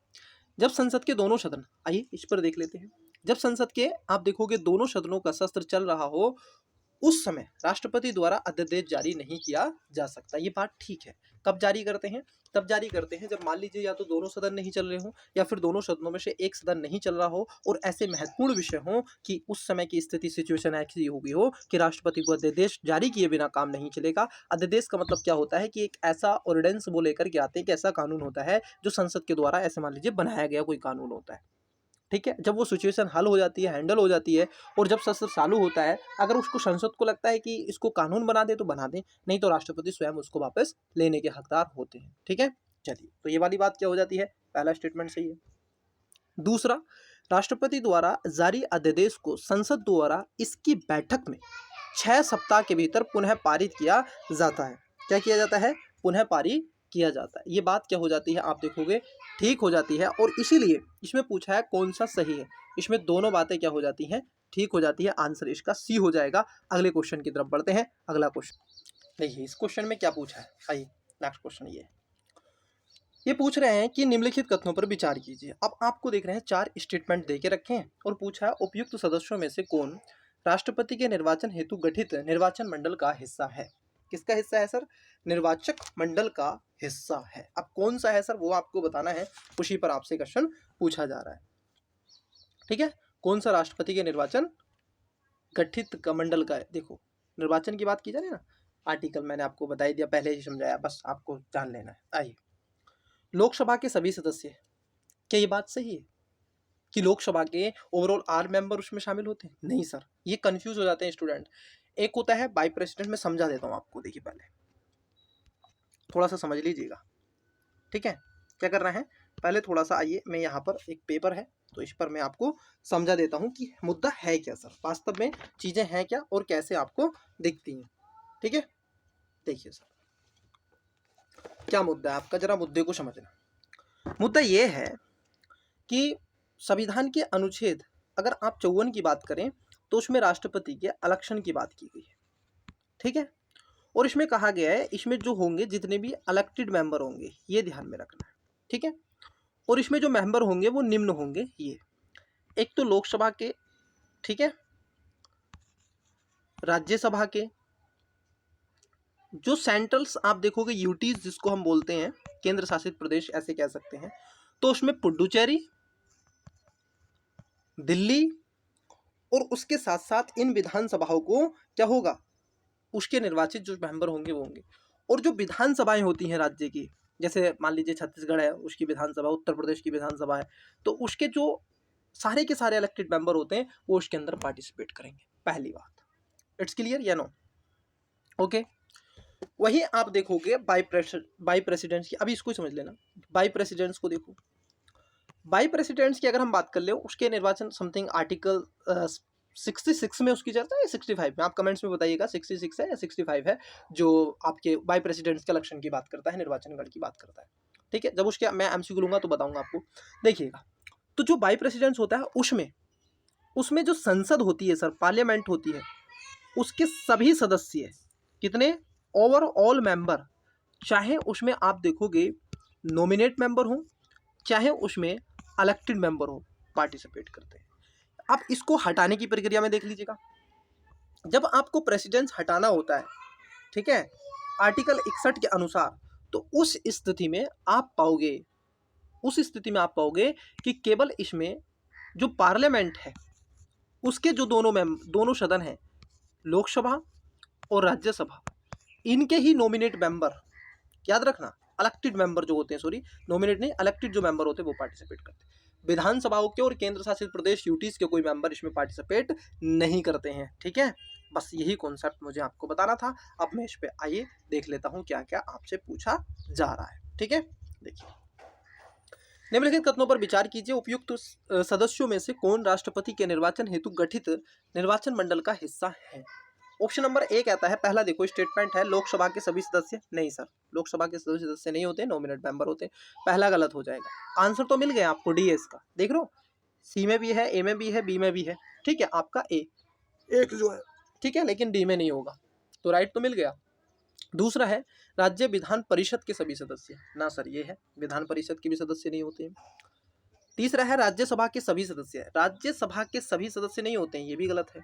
जब संसद के दोनों सदन, आइए इस पर देख लेते हैं, जब संसद के आप देखोगे दोनों सदनों का सत्र चल रहा हो, उस समय राष्ट्रपति द्वारा अध्यादेश जारी नहीं किया जा सकता। ये बात ठीक है। कब जारी करते हैं, तब जारी करते हैं जब मान लीजिए या तो दोनों सदन नहीं चल रहे हो या फिर दोनों सदनों में से एक सदन नहीं चल रहा हो और ऐसे महत्वपूर्ण विषय हो कि उस समय की स्थिति सिचुएशन ऐसी हो गई हो कि राष्ट्रपति को अध्यादेश जारी किए बिना काम नहीं चलेगा। अध्यादेश का मतलब क्या होता है कि एक ऐसा ऑर्डिनेंस वो लेकर के आते हैं कि ऐसा कानून होता है जो संसद के द्वारा ऐसे मान लीजिए बनाया गया कोई कानून होता है, ठीक है। जब वो सिचुएशन हल हो जाती है, हैंडल हो जाती है और जब सत्र चालू होता है, अगर उसको संसद को लगता है कि इसको कानून बना दे तो बना दे, नहीं तो राष्ट्रपति स्वयं उसको वापस लेने के हकदार होते हैं, ठीक है। चलिए, तो ये वाली बात क्या हो जाती है, पहला स्टेटमेंट सही है। दूसरा, राष्ट्रपति द्वारा जारी अध्यादेश को संसद द्वारा इसकी बैठक में 6 सप्ताह के भीतर पुनः पारित किया जाता है। क्या किया जाता है, पुनः पारित किया जाता है। ये बात क्या हो जाती है, आप देखोगे ठीक हो जाती है, और इसीलिए इसमें पूछा है कौन सा सही है, इसमें दोनों बातें क्या हो जाती हैं, ठीक हो जाती है। आंसर इसका सी हो जाएगा। अगले क्वेश्चन की तरफ बढ़ते हैं। अगला क्वेश्चन देखिए, इस क्वेश्चन में क्या पूछा है, आइए नेक्स्ट क्वेश्चन ये पूछ रहे हैं कि निम्नलिखित कथनों पर विचार कीजिए। अब आपको देख रहे हैं 4 स्टेटमेंट दे के रखे हैं और पूछा है उपयुक्त सदस्यों में से कौन राष्ट्रपति के निर्वाचन हेतु गठित निर्वाचन मंडल का हिस्सा है। किसका हिस्सा है सर, निर्वाचक मंडल का हिस्सा है। अब कौन सा है सर, वो आपको बताना है, उसी पर आपसे क्वेश्चन पूछा जा रहा है, ठीक है। कौन सा राष्ट्रपति के निर्वाचन गठित का मंडल का है। देखो निर्वाचन की बात की जा रही है ना, आर्टिकल मैंने आपको बता दिया, पहले ही समझाया, बस आपको जान लेना है। आइए, लोकसभा के सभी सदस्य, क्या ये बात सही है कि लोकसभा के ओवरऑल 8 मेंबर उसमें शामिल होते हैं? नहीं सर, ये कंफ्यूज हो जाते हैं स्टूडेंट। एक होता है बाई प्रेसिडेंट, में समझा देता हूँ आपको, देखिए पहले थोड़ा सा समझ लीजिएगा, ठीक है। क्या करना है, पहले थोड़ा सा आइए, मैं यहाँ पर एक पेपर है तो इस पर मैं आपको समझा देता हूँ कि मुद्दा है क्या सर, वास्तव में चीजें हैं क्या और कैसे आपको दिखती हैं, ठीक है। देखिए सर क्या मुद्दा है आपका, जरा मुद्दे को समझना। मुद्दा ये है कि संविधान के अनुच्छेद, अगर आप 54 की बात करें तो उसमें राष्ट्रपति के इलेक्शन की बात की गई है, ठीक है। और इसमें कहा गया है, इसमें जो होंगे जितने भी इलेक्टेड मेंबर होंगे, ये ध्यान में रखना है, ठीक है। और इसमें जो मेंबर होंगे वो निम्न होंगे, ये एक तो लोकसभा के, ठीक है, राज्यसभा के, जो सेंट्रल्स आप देखोगे यूटीज जिसको हम बोलते हैं, केंद्र शासित प्रदेश ऐसे कह सकते हैं, तो उसमें पुडुचेरी, दिल्ली और उसके साथ साथ इन विधानसभाओं को क्या होगा, उसके निर्वाचित जो मेंबर होंगे वो होंगे। और जो विधानसभाएं होती हैं राज्य की, जैसे मान लीजिए छत्तीसगढ़ है, उसकी विधानसभा, उत्तर प्रदेश की विधानसभा है, तो उसके जो सारे के सारे इलेक्टेड मेंबर होते हैं वो उसके अंदर पार्टिसिपेट करेंगे। पहली बात, इट्स क्लियर या नो? ओके। वही आप देखोगे बाई प्रेसिडेंट्स की, अभी इसको समझ लेना। बाई प्रेसिडेंट्स को देखो, बाई प्रेसिडेंट्स की अगर हम बात कर ले, उसके निर्वाचन समथिंग आर्टिकल 66 में उसकी चर्चा है, 65 में, आप कमेंट्स में बताइएगा 66 है या 65 है, जो आपके बाई प्रेसिडेंट्स के इलेक्शन की बात करता है, निर्वाचन गण की बात करता है। ठीक है, जब उसके मैं एमसीक्यू लूंगा तो बताऊंगा आपको। देखिएगा, तो जो बाई प्रेसिडेंट्स होता है उसमें उसमें जो संसद होती है सर, पार्लियामेंट होती है, उसके सभी सदस्य कितने, ओवरऑल मेंबर, चाहे उसमें आप देखोगे नॉमिनेट मेंबर हो चाहे उसमें इलेक्टेड मेंबर हो, पार्टिसिपेट करते हैं। आप इसको हटाने की प्रक्रिया में देख लीजिएगा, जब आपको प्रेसिडेंस हटाना होता है, ठीक है, आर्टिकल 61 के अनुसार, तो उस स्थिति में आप पाओगे कि केवल इसमें जो पार्लियामेंट है उसके जो दोनों सदन हैं, लोकसभा और राज्यसभा, इनके ही नॉमिनेट मेंबर, याद रखना, इलेक्टेड मेंबर जो होते हैं, सॉरी नॉमिनेट नहीं, इलेक्टेड जो मेंबर होते हैं वो पार्टिसिपेट करते हैं। विधानसभाओं के और केंद्र शासित प्रदेश यूटीज के कोई मेंबर इसमें पार्टिसिपेट नहीं करते हैं। ठीक है, बस यही कॉन्सेप्ट मुझे आपको बताना था। अब मैं इस पे आइए देख लेता हूँ क्या क्या आपसे पूछा जा रहा है। ठीक है, देखिए, निम्नलिखित कथनों पर विचार कीजिए, उपयुक्त सदस्यों में से कौन राष्ट्रपति के निर्वाचन हेतु गठित निर्वाचन मंडल का हिस्सा है। ऑप्शन नंबर ए कहता है, पहला देखो स्टेटमेंट है, लोकसभा के सभी सदस्य, नहीं सर, लोकसभा के सभी सदस्य नहीं होते, नॉमिनेट मेंबर होते हैं, पहला गलत हो जाएगा। आंसर तो मिल गया आपको डीएस का, देख लो, सी में भी है, ए में भी है, बी में भी है, ठीक है, आपका ए एक जो है, ठीक है, लेकिन डी में नहीं होगा, तो राइट तो मिल गया। दूसरा है, राज्य विधान परिषद के सभी सदस्य, ना सर ये है, विधान परिषद के भी सदस्य नहीं होते हैं। तीसरा है, राज्यसभा के सभी सदस्य, राज्यसभा के सभी सदस्य नहीं होते हैं, ये भी गलत है।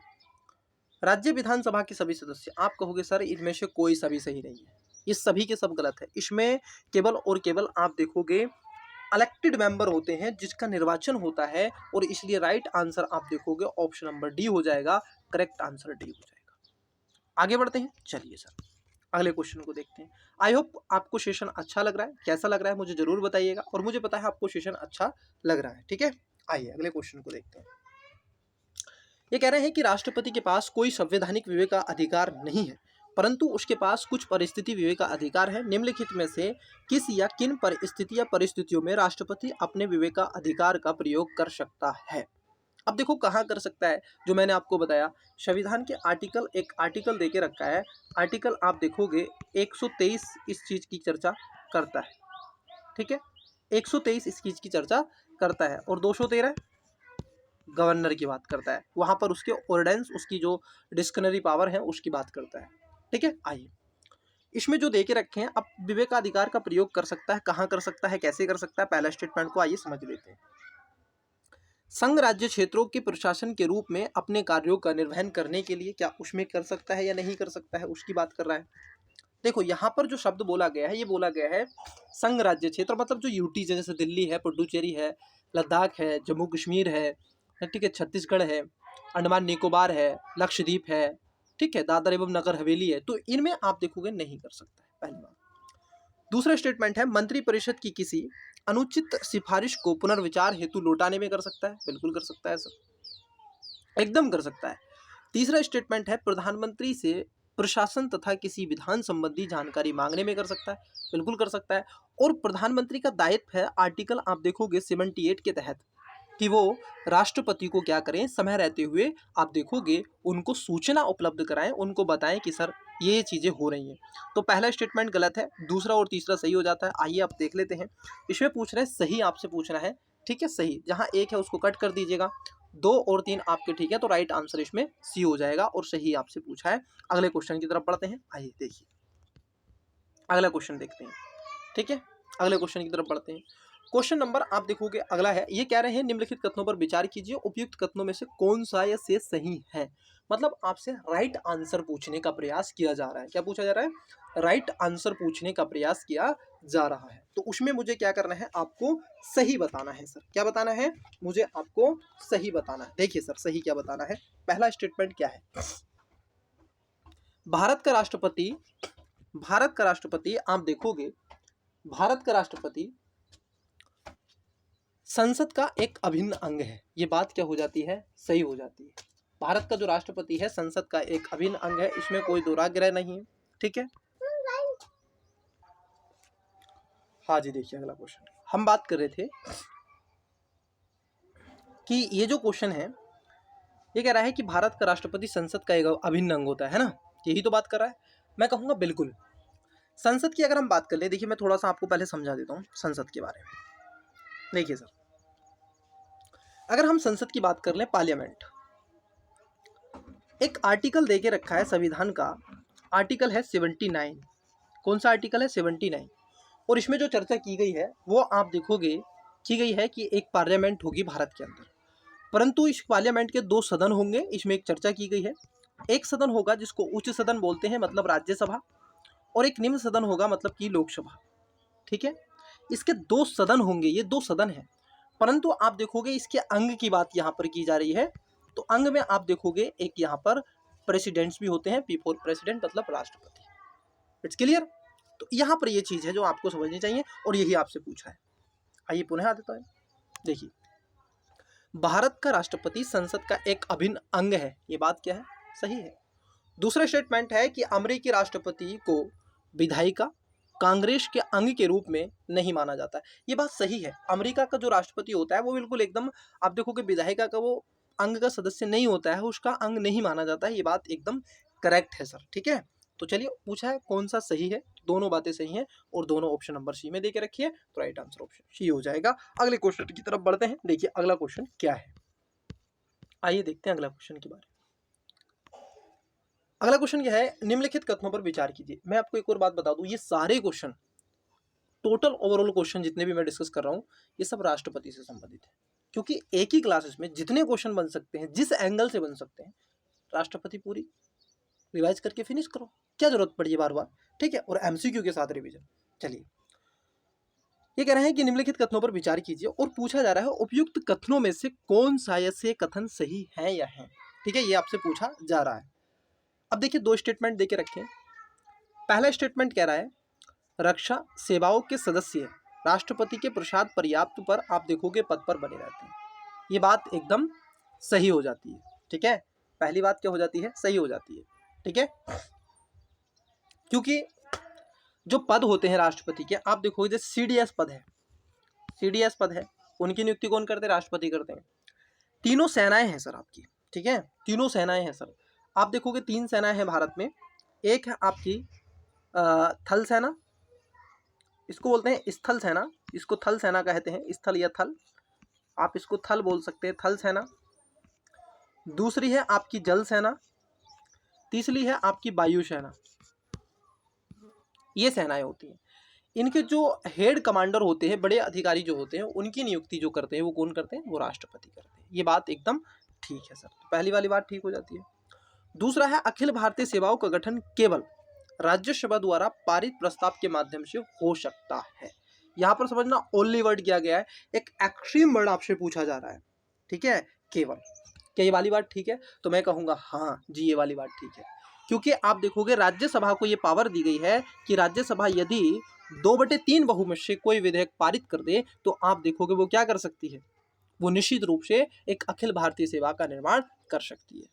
राज्य विधानसभा के सभी सदस्य, आप कहोगे सर इनमें से कोई सा भी सही नहीं है, ये सभी के सब गलत है। इसमें केवल और केवल आप देखोगे इलेक्टेड मेंबर होते हैं जिसका निर्वाचन होता है, और इसलिए राइट आंसर आप देखोगे ऑप्शन नंबर डी हो जाएगा, करेक्ट आंसर डी हो जाएगा। आगे बढ़ते हैं, चलिए सर अगले क्वेश्चन को देखते हैं। आई होप आपको सेशन अच्छा लग रहा है, कैसा लग रहा है मुझे जरूर बताइएगा, और मुझे पता है आपको सेशन अच्छा लग रहा है। ठीक है, आइए अगले क्वेश्चन को देखते हैं। ये कह रहे हैं कि राष्ट्रपति के पास कोई संवैधानिक विवेक का अधिकार नहीं है, परंतु उसके पास कुछ परिस्थिति विवेक का अधिकार है। निम्नलिखित में से किस या किन परिस्थिति या परिस्थितियों में राष्ट्रपति अपने विवेक का अधिकार का प्रयोग कर सकता है। अब देखो कहाँ कर सकता है, जो मैंने आपको बताया, संविधान के एक आर्टिकल देके रखा है, आर्टिकल आप देखोगे 123 इस चीज की चर्चा करता है। ठीक है, 123 इस चीज की चर्चा करता है, और 213 गवर्नर की बात करता है, वहां पर उसके ऑर्डिनेंस, उसकी जो डिस्क्रिशनरी पावर है उसकी बात करता है। ठीक है, आइए इसमें जो देके रखे हैं, अब विवेकाधिकार का प्रयोग कर सकता है, कहाँ कर सकता है, कैसे कर सकता है, पहला स्टेटमेंट को आइए समझ लेते हैं। संघ राज्य क्षेत्रों के प्रशासन के रूप में अपने कार्यों का निर्वहन करने के लिए क्या उसमें कर सकता है या नहीं कर सकता है, उसकी बात कर रहा है। देखो यहाँ पर जो शब्द बोला गया है, ये बोला गया है संघ राज्य क्षेत्र, मतलब जो यूटी है, जैसे दिल्ली है, पुडुचेरी है, लद्दाख है, जम्मू कश्मीर है, ठीक है, छत्तीसगढ़ है, अंडमान निकोबार है, लक्षद्वीप है, ठीक है, दादर एवं नगर हवेली है, तो इनमें आप देखोगे नहीं कर सकता है, पहली बात। दूसरा स्टेटमेंट है, मंत्रिपरिषद की किसी अनुचित सिफारिश को पुनर्विचार हेतु लौटाने में कर सकता है, बिल्कुल कर सकता है सर, एकदम कर सकता है। तीसरा स्टेटमेंट है, प्रधानमंत्री से प्रशासन तथा किसी विधान संबंधी जानकारी मांगने में कर सकता है, बिल्कुल कर सकता है। और प्रधानमंत्री का दायित्व है, आर्टिकल आप देखोगे 78 के तहत, कि वो राष्ट्रपति को क्या करें, समय रहते हुए आप देखोगे उनको सूचना उपलब्ध कराएं, उनको बताएं कि सर ये चीज़ें हो रही हैं। तो पहला स्टेटमेंट गलत है, दूसरा और तीसरा सही हो जाता है। आइए आप देख लेते हैं, इसमें पूछ रहे हैं, सही आपसे पूछना है, ठीक है, सही जहाँ एक है उसको कट कर दीजिएगा, 2 और 3 आपके ठीक है, तो राइट आंसर इसमें सी हो जाएगा, और सही आपसे पूछा है। अगले क्वेश्चन की तरफ बढ़ते हैं, आइए देखिए अगला क्वेश्चन देखते हैं। ठीक है, अगले क्वेश्चन की तरफ बढ़ते हैं। क्वेश्चन नंबर आप देखोगे अगला है, ये कह रहे हैं निम्नलिखित कथनों पर विचार कीजिए, उपयुक्त कथनों में से कौन सा या से सही है। मतलब आपसे राइट आंसर पूछने का प्रयास किया जा रहा है। क्या पूछा जा रहा है? राइट आंसर पूछने का प्रयास किया जा रहा है। तो उसमें मुझे क्या करना है, आपको सही बताना है सर। क्या बताना है? मुझे आपको सही बताना है। देखिए सर, सही क्या बताना है। पहला स्टेटमेंट क्या है? भारत का राष्ट्रपति आप देखोगे, भारत का राष्ट्रपति संसद का एक अभिन्न अंग है। ये बात क्या हो जाती है? सही हो जाती है। भारत का जो राष्ट्रपति है संसद का एक अभिन्न अंग है, इसमें कोई दुराग्रह नहीं है। ठीक है। हाँ जी, देखिए अगला क्वेश्चन हम बात कर रहे थे कि ये जो क्वेश्चन है ये कह रहा है कि भारत का राष्ट्रपति संसद का एक अभिन्न अंग होता है ना, यही तो बात कर रहा है। मैं कहूँगा बिल्कुल। संसद की अगर हम बात कर ले, देखिए मैं थोड़ा सा आपको पहले समझा देता हूँ संसद के बारे में। देखिए सर, अगर हम संसद की बात कर लें, पार्लियामेंट, एक आर्टिकल दे के रखा है संविधान का, आर्टिकल है 79। कौन सा आर्टिकल है? 79। और इसमें जो चर्चा की गई है वो आप देखोगे की गई है कि एक पार्लियामेंट होगी भारत के अंदर, परंतु इस पार्लियामेंट के 2 सदन होंगे। इसमें एक चर्चा की गई है, एक सदन होगा जिसको उच्च सदन बोलते हैं, मतलब राज्यसभा, और एक निम्न सदन होगा, मतलब कि लोकसभा। ठीक है, इसके 2 सदन होंगे, ये 2 सदन है। परंतु आप देखोगे इसके अंग की बात यहाँ पर की जा रही है। तो अंग में आप देखोगे एक यहाँ पर प्रेसिडेंट्स भी होते हैं, P4 प्रेसिडेंट मतलब राष्ट्रपति। It's clear. तो यहाँ पर ये चीज है जो आपको समझनी चाहिए और यही आपसे पूछा है। आइए पुनः आ देता है। देखिए, भारत का राष्ट्रपति संसद का एक अभिन्न अंग है, ये बात क्या है? सही है। दूसरा स्टेटमेंट है कि अमेरिकी राष्ट्रपति को विधायिका कांग्रेस के अंग के रूप में नहीं माना जाता है, ये बात सही है। अमेरिका का जो राष्ट्रपति होता है वो बिल्कुल एकदम, आप देखोगे विधायिका का वो अंग का सदस्य नहीं होता है, उसका अंग नहीं माना जाता है। ये बात एकदम करेक्ट है सर। ठीक है, तो चलिए पूछा है कौन सा सही है। दोनों बातें सही हैं और दोनों ऑप्शन नंबर सी में देके रखिए, तो राइट आंसर ऑप्शन सी हो जाएगा। अगले क्वेश्चन की तरफ बढ़ते हैं। देखिए अगला क्वेश्चन क्या है, आइए देखते हैं अगला क्वेश्चन के बारे में। अगला क्वेश्चन क्या है, निम्नलिखित कथनों पर विचार कीजिए। मैं आपको एक और बात बता दूं, ये सारे क्वेश्चन, टोटल ओवरऑल क्वेश्चन जितने भी मैं डिस्कस कर रहा हूं, ये सब राष्ट्रपति से संबंधित है। क्योंकि एक ही क्लासेस में जितने क्वेश्चन बन सकते हैं, जिस एंगल से बन सकते हैं, राष्ट्रपति पूरी रिवाइज करके फिनिश करो, क्या जरूरत पड़ी है बार बार। ठीक है, और एमसीक्यू के साथ रिवीजन। चलिए, ये कह रहे हैं कि निम्नलिखित कथनों पर विचार कीजिए और पूछा जा रहा है उपयुक्त कथनों में से कौन सा या से कथन सही है या है। ठीक है, ये आपसे पूछा जा रहा है। अब देखिए 2 स्टेटमेंट देके रखे हैं। पहला स्टेटमेंट कह रहा है रक्षा सेवाओं के सदस्य राष्ट्रपति के प्रसाद पर्याप्त पर आप देखोगे पद पर बने रहते हैं, ये बात एकदम सही हो जाती है। ठीक है, पहली बात क्या हो जाती है? सही हो जाती है। ठीक है, क्योंकि जो पद होते हैं राष्ट्रपति के, आप देखोगे जैसे सीडीएस पद है, सीडीएस पद है, उनकी नियुक्ति कौन करते हैं? राष्ट्रपति करते हैं। तीनों सेनाएं हैं सर आपकी। ठीक है, तीनों सेनाएं हैं सर। आप देखोगे 3 सेनाएं हैं भारत में। एक है आपकी थल सेना, इसको बोलते हैं स्थल सेना, इसको थल सेना कहते हैं, स्थल या थल, आप इसको थल बोल सकते हैं, थल सेना। दूसरी है आपकी जल सेना, तीसरी है आपकी वायु सेना। ये सेनाएं होती हैं। इनके जो हेड कमांडर होते हैं, बड़े अधिकारी जो होते हैं, उनकी नियुक्ति जो करते हैं वो कौन करते हैं? वो राष्ट्रपति करते हैं। ये बात एकदम ठीक है सर, तो पहली वाली बात ठीक हो जाती है। दूसरा है अखिल भारतीय सेवाओं का गठन केवल राज्यसभा द्वारा पारित प्रस्ताव के माध्यम से हो सकता है। यहाँ पर समझना ओनली वर्ड किया गया है, एक एक्सट्रीम वर्ड आपसे पूछा जा रहा है। ठीक है, केवल। क्या ये वाली बात ठीक है? तो मैं कहूँगा हाँ जी, ये वाली बात ठीक है। क्योंकि आप देखोगे राज्यसभा को ये पावर दी गई है कि राज्यसभा यदि 2/3 बहुमत से कोई विधेयक पारित कर दे तो आप देखोगे वो क्या कर सकती है? वो निश्चित रूप से एक अखिल भारतीय सेवा का निर्माण कर सकती है,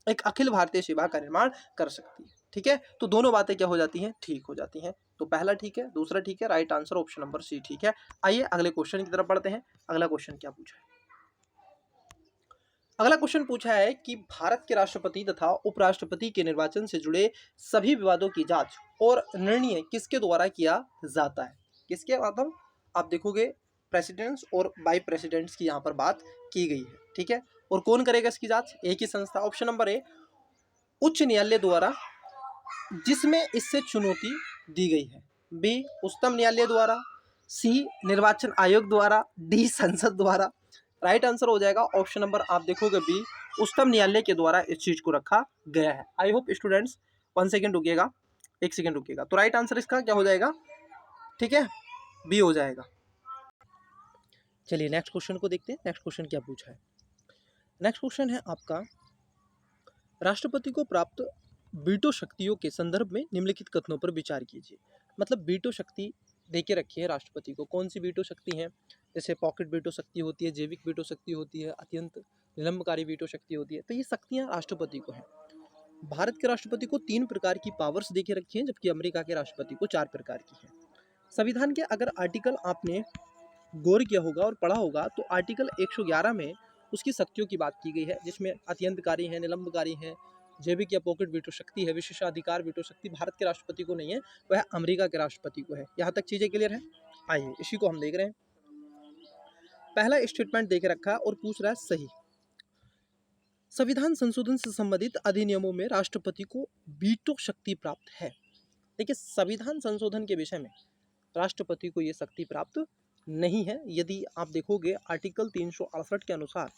एक अखिल भारतीय सेवा का निर्माण कर सकती है। ठीक है, तो दोनों बातें क्या हो जाती हैं? ठीक हो जाती हैं। तो पहला ठीक है, दूसरा ठीक है, right answer option number C ठीक है। आइए अगले क्वेश्चन की तरफ बढ़ते हैं। अगला क्वेश्चन क्या पूछा है? अगला क्वेश्चन पूछा है कि भारत के राष्ट्रपति तथा उपराष्ट्रपति के निर्वाचन से जुड़े सभी विवादों की जांच और निर्णय किसके द्वारा किया जाता है? किसके मतलब आप देखोगे प्रेसिडेंट्स और बाई प्रेसिडेंट्स की यहाँ पर बात की गई है। ठीक है, और कौन करेगा इसकी जांच? एक ही संस्था। ऑप्शन नंबर ए उच्च न्यायालय द्वारा जिसमें इससे चुनौती दी गई है, बी उच्चतम न्यायालय द्वारा, सी निर्वाचन आयोग द्वारा, डी संसद द्वारा। राइट आंसर हो जाएगा ऑप्शन नंबर आप देखोगे बी, उच्चतम न्यायालय के द्वारा इस चीज को रखा गया है। आई होप स्टूडेंट्स 1 सेकेंड रुकिएगा, 1 सेकेंड रुकिएगा। तो राइट आंसर इसका क्या हो जाएगा, ठीक है, बी हो जाएगा। चलिए नेक्स्ट क्वेश्चन को देखते हैं। नेक्स्ट क्वेश्चन क्या पूछा है। नेक्स्ट क्वेश्चन है आपका, राष्ट्रपति को प्राप्त वीटो शक्तियों के संदर्भ में निम्नलिखित कथनों पर विचार कीजिए। मतलब वीटो शक्ति देके रखी है राष्ट्रपति को, कौन सी वीटो शक्ति है, जैसे पॉकेट वीटो शक्ति होती है, जैविक वीटो शक्ति होती है, अत्यंत निलंबकारी वीटो शक्ति होती है। तो ये शक्तियां राष्ट्रपति को हैं। भारत के राष्ट्रपति को 3 प्रकार की पावर्स देके रखी हैं, जबकि अमेरिका के राष्ट्रपति को 4 प्रकार की है। संविधान के अगर आर्टिकल आपने गौर किया होगा और पढ़ा होगा तो आर्टिकल 111 में उसकी शक्तियों की बात की गई है, जिसमें अत्यंतकारी है, निलंबकारी है, जैविक या पॉकेट वीटो शक्ति है, विशेषाधिकार वीटो शक्ति भारत के राष्ट्रपति को नहीं है, वह अमेरिका के राष्ट्रपति को है। यहाँ तक चीजें क्लियर है। आइए इसी को हम देख रहे हैं। पहला स्टेटमेंट देके रखा है और पूछ रहा है सही। संविधान संशोधन से संबंधित अधिनियमों में राष्ट्रपति को वीटो शक्ति प्राप्त है। देखिए संविधान संशोधन के विषय में राष्ट्रपति को यह शक्ति प्राप्त नहीं है। यदि आप देखोगे आर्टिकल 368 के अनुसार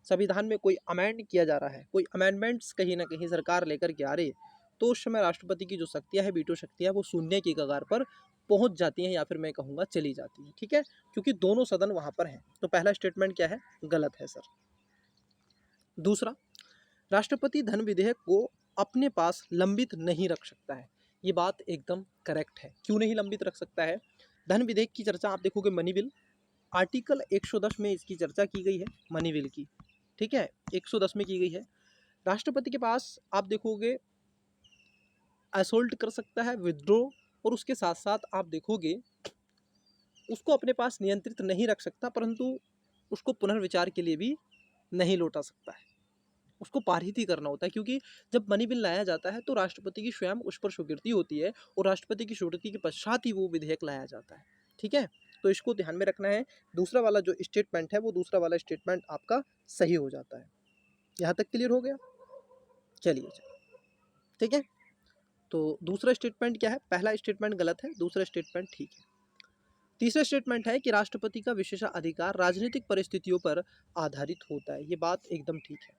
संविधान में कोई अमेंड किया जा रहा है, कोई अमेंडमेंट्स कहीं ना कहीं सरकार लेकर के आ रही है, तो उस समय राष्ट्रपति की जो शक्तियां है, वीटो शक्तियां, वो शून्य की कगार पर पहुंच जाती हैं, या फिर मैं कहूँगा चली जाती है। ठीक है, क्योंकि दोनों सदन वहां पर हैं। तो पहला स्टेटमेंट क्या है, गलत है सर। दूसरा, राष्ट्रपति धन विधेयक को अपने पास लंबित नहीं रख सकता है। ये बात एकदम करेक्ट है। क्यों नहीं लंबित रख सकता है? धन विधेयक की चर्चा आप देखोगे मनी बिल, आर्टिकल 110 में इसकी चर्चा की गई है मनी बिल की। ठीक है, 110 में की गई है। राष्ट्रपति के पास आप देखोगे असोल्ट कर सकता है, विथड्रॉ, और उसके साथ साथ आप देखोगे उसको अपने पास नियंत्रित नहीं रख सकता, परंतु उसको पुनर्विचार के लिए भी नहीं लौटा सकता है। उसको पारित ही करना होता है, क्योंकि जब मनी बिल लाया जाता है तो राष्ट्रपति की स्वयं उस पर स्वीकृति होती है, और राष्ट्रपति की स्वीकृति के पश्चात ही वो विधेयक लाया जाता है। ठीक है, तो इसको ध्यान में रखना है। दूसरा वाला जो स्टेटमेंट है, वो दूसरा वाला स्टेटमेंट आपका सही हो जाता है। यहाँ तक क्लियर हो गया? चलिए ठीक है, तो दूसरा स्टेटमेंट क्या है? पहला स्टेटमेंट गलत है, दूसरा स्टेटमेंट ठीक है। तीसरा स्टेटमेंट है कि राष्ट्रपति का विशेषाधिकार राजनीतिक परिस्थितियों पर आधारित होता है। ये बात एकदम ठीक है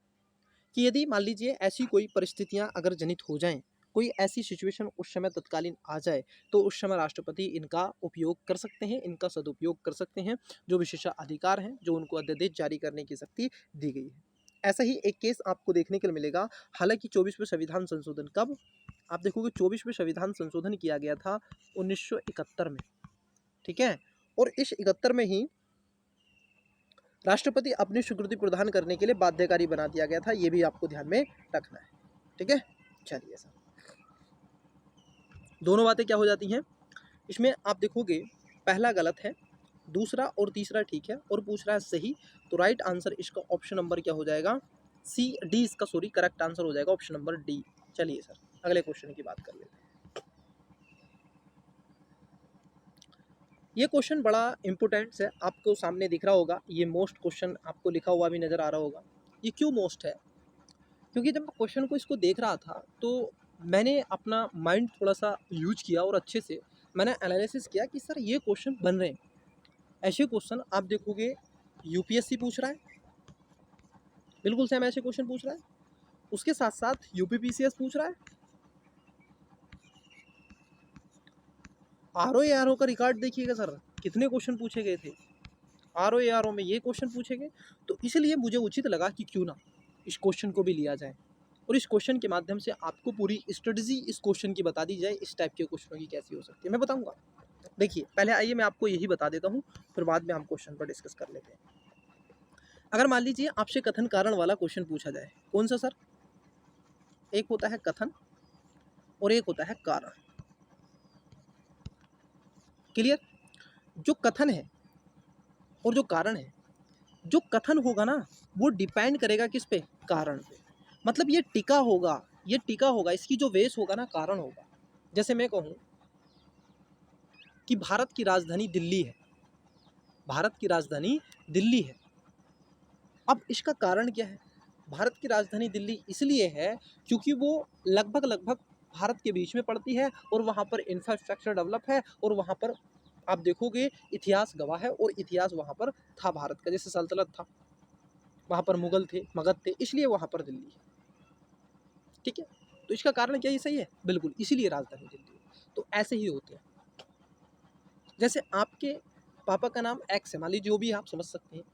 कि यदि मान लीजिए ऐसी कोई परिस्थितियां अगर जनित हो जाएं, कोई ऐसी सिचुएशन उस समय तत्कालीन आ जाए, तो उस समय राष्ट्रपति इनका उपयोग कर सकते हैं, इनका सदुपयोग कर सकते हैं, जो विशेषाधिकार हैं, जो उनको अध्यादेश जारी करने की शक्ति दी गई है। ऐसा ही एक केस आपको देखने को मिलेगा। हालांकि 24वें संविधान संशोधन कब, आप देखोगे 24वें संविधान संशोधन किया गया था 1971 में। ठीक है, और इस 71 में ही राष्ट्रपति अपनी स्वीकृति प्रदान करने के लिए बाध्यकारी बना दिया गया था। ये भी आपको ध्यान में रखना है। ठीक है, चलिए सर, दोनों बातें क्या हो जाती हैं इसमें, आप देखोगे पहला गलत है, दूसरा और तीसरा ठीक है, और पूछ रहा है सही। तो राइट आंसर इसका ऑप्शन नंबर क्या हो जाएगा, सी, डी इसका सॉरी करेक्ट आंसर हो जाएगा, ऑप्शन नंबर डी। चलिए सर अगले क्वेश्चन की बात कर लेते हैं। ये क्वेश्चन बड़ा इंपॉर्टेंट है, आपको सामने दिख रहा होगा, ये मोस्ट क्वेश्चन आपको लिखा हुआ भी नज़र आ रहा होगा। ये क्यों मोस्ट है? क्योंकि जब मैं क्वेश्चन को इसको देख रहा था तो मैंने अपना माइंड थोड़ा सा यूज किया और अच्छे से मैंने एनालिसिस किया कि सर ये क्वेश्चन बन रहे हैं। ऐसे क्वेश्चन आप देखोगे यूपीएससी पूछ रहा है, बिल्कुल सेम ऐसे क्वेश्चन पूछ रहा है, उसके साथ साथ यूपीपीसीएस पूछ रहा है, आरओ का रिकॉर्ड देखिएगा सर, कितने क्वेश्चन पूछे गए थे आरओ में, ये क्वेश्चन पूछे गए। तो इसलिए मुझे उचित लगा कि क्यों ना इस क्वेश्चन को भी लिया जाए, और इस क्वेश्चन के माध्यम से आपको पूरी स्ट्रेटजी इस क्वेश्चन की बता दी जाए, इस टाइप के क्वेश्चनों की कैसी हो सकती है मैं बताऊंगा। देखिए पहले आइए मैं आपको यही बता देता हूँ, फिर बाद में हम क्वेश्चन पर डिस्कस कर लेते हैं। अगर मान लीजिए आपसे कथन कारण वाला क्वेश्चन पूछा जाए, कौन सा सर? एक होता है कथन और एक होता है कारण। क्लियर? जो कथन है और जो कारण है, जो कथन होगा ना वो डिपेंड करेगा किस पे? कारण पे। मतलब ये टिका होगा, ये टिका होगा, इसकी जो बेस होगा ना कारण होगा। जैसे मैं कहूँ कि भारत की राजधानी दिल्ली है, भारत की राजधानी दिल्ली है। अब इसका कारण क्या है? भारत की राजधानी दिल्ली इसलिए है क्योंकि वो लगभग भारत के बीच में पड़ती है, और वहाँ पर इंफ्रास्ट्रक्चर डेवलप है, और वहाँ पर आप देखोगे इतिहास गवाह है, और इतिहास वहाँ पर था भारत का, जैसे सल्तनत था, वहाँ पर मुगल थे, मगध थे, इसलिए वहाँ पर दिल्ली है। ठीक है, तो इसका कारण क्या ये सही है? बिल्कुल, इसीलिए राजधानी दिल्ली है। तो ऐसे ही होते हैं, जैसे आपके पापा का नाम एक्स है, मान लीजिए जो भी आप समझ सकते हैं।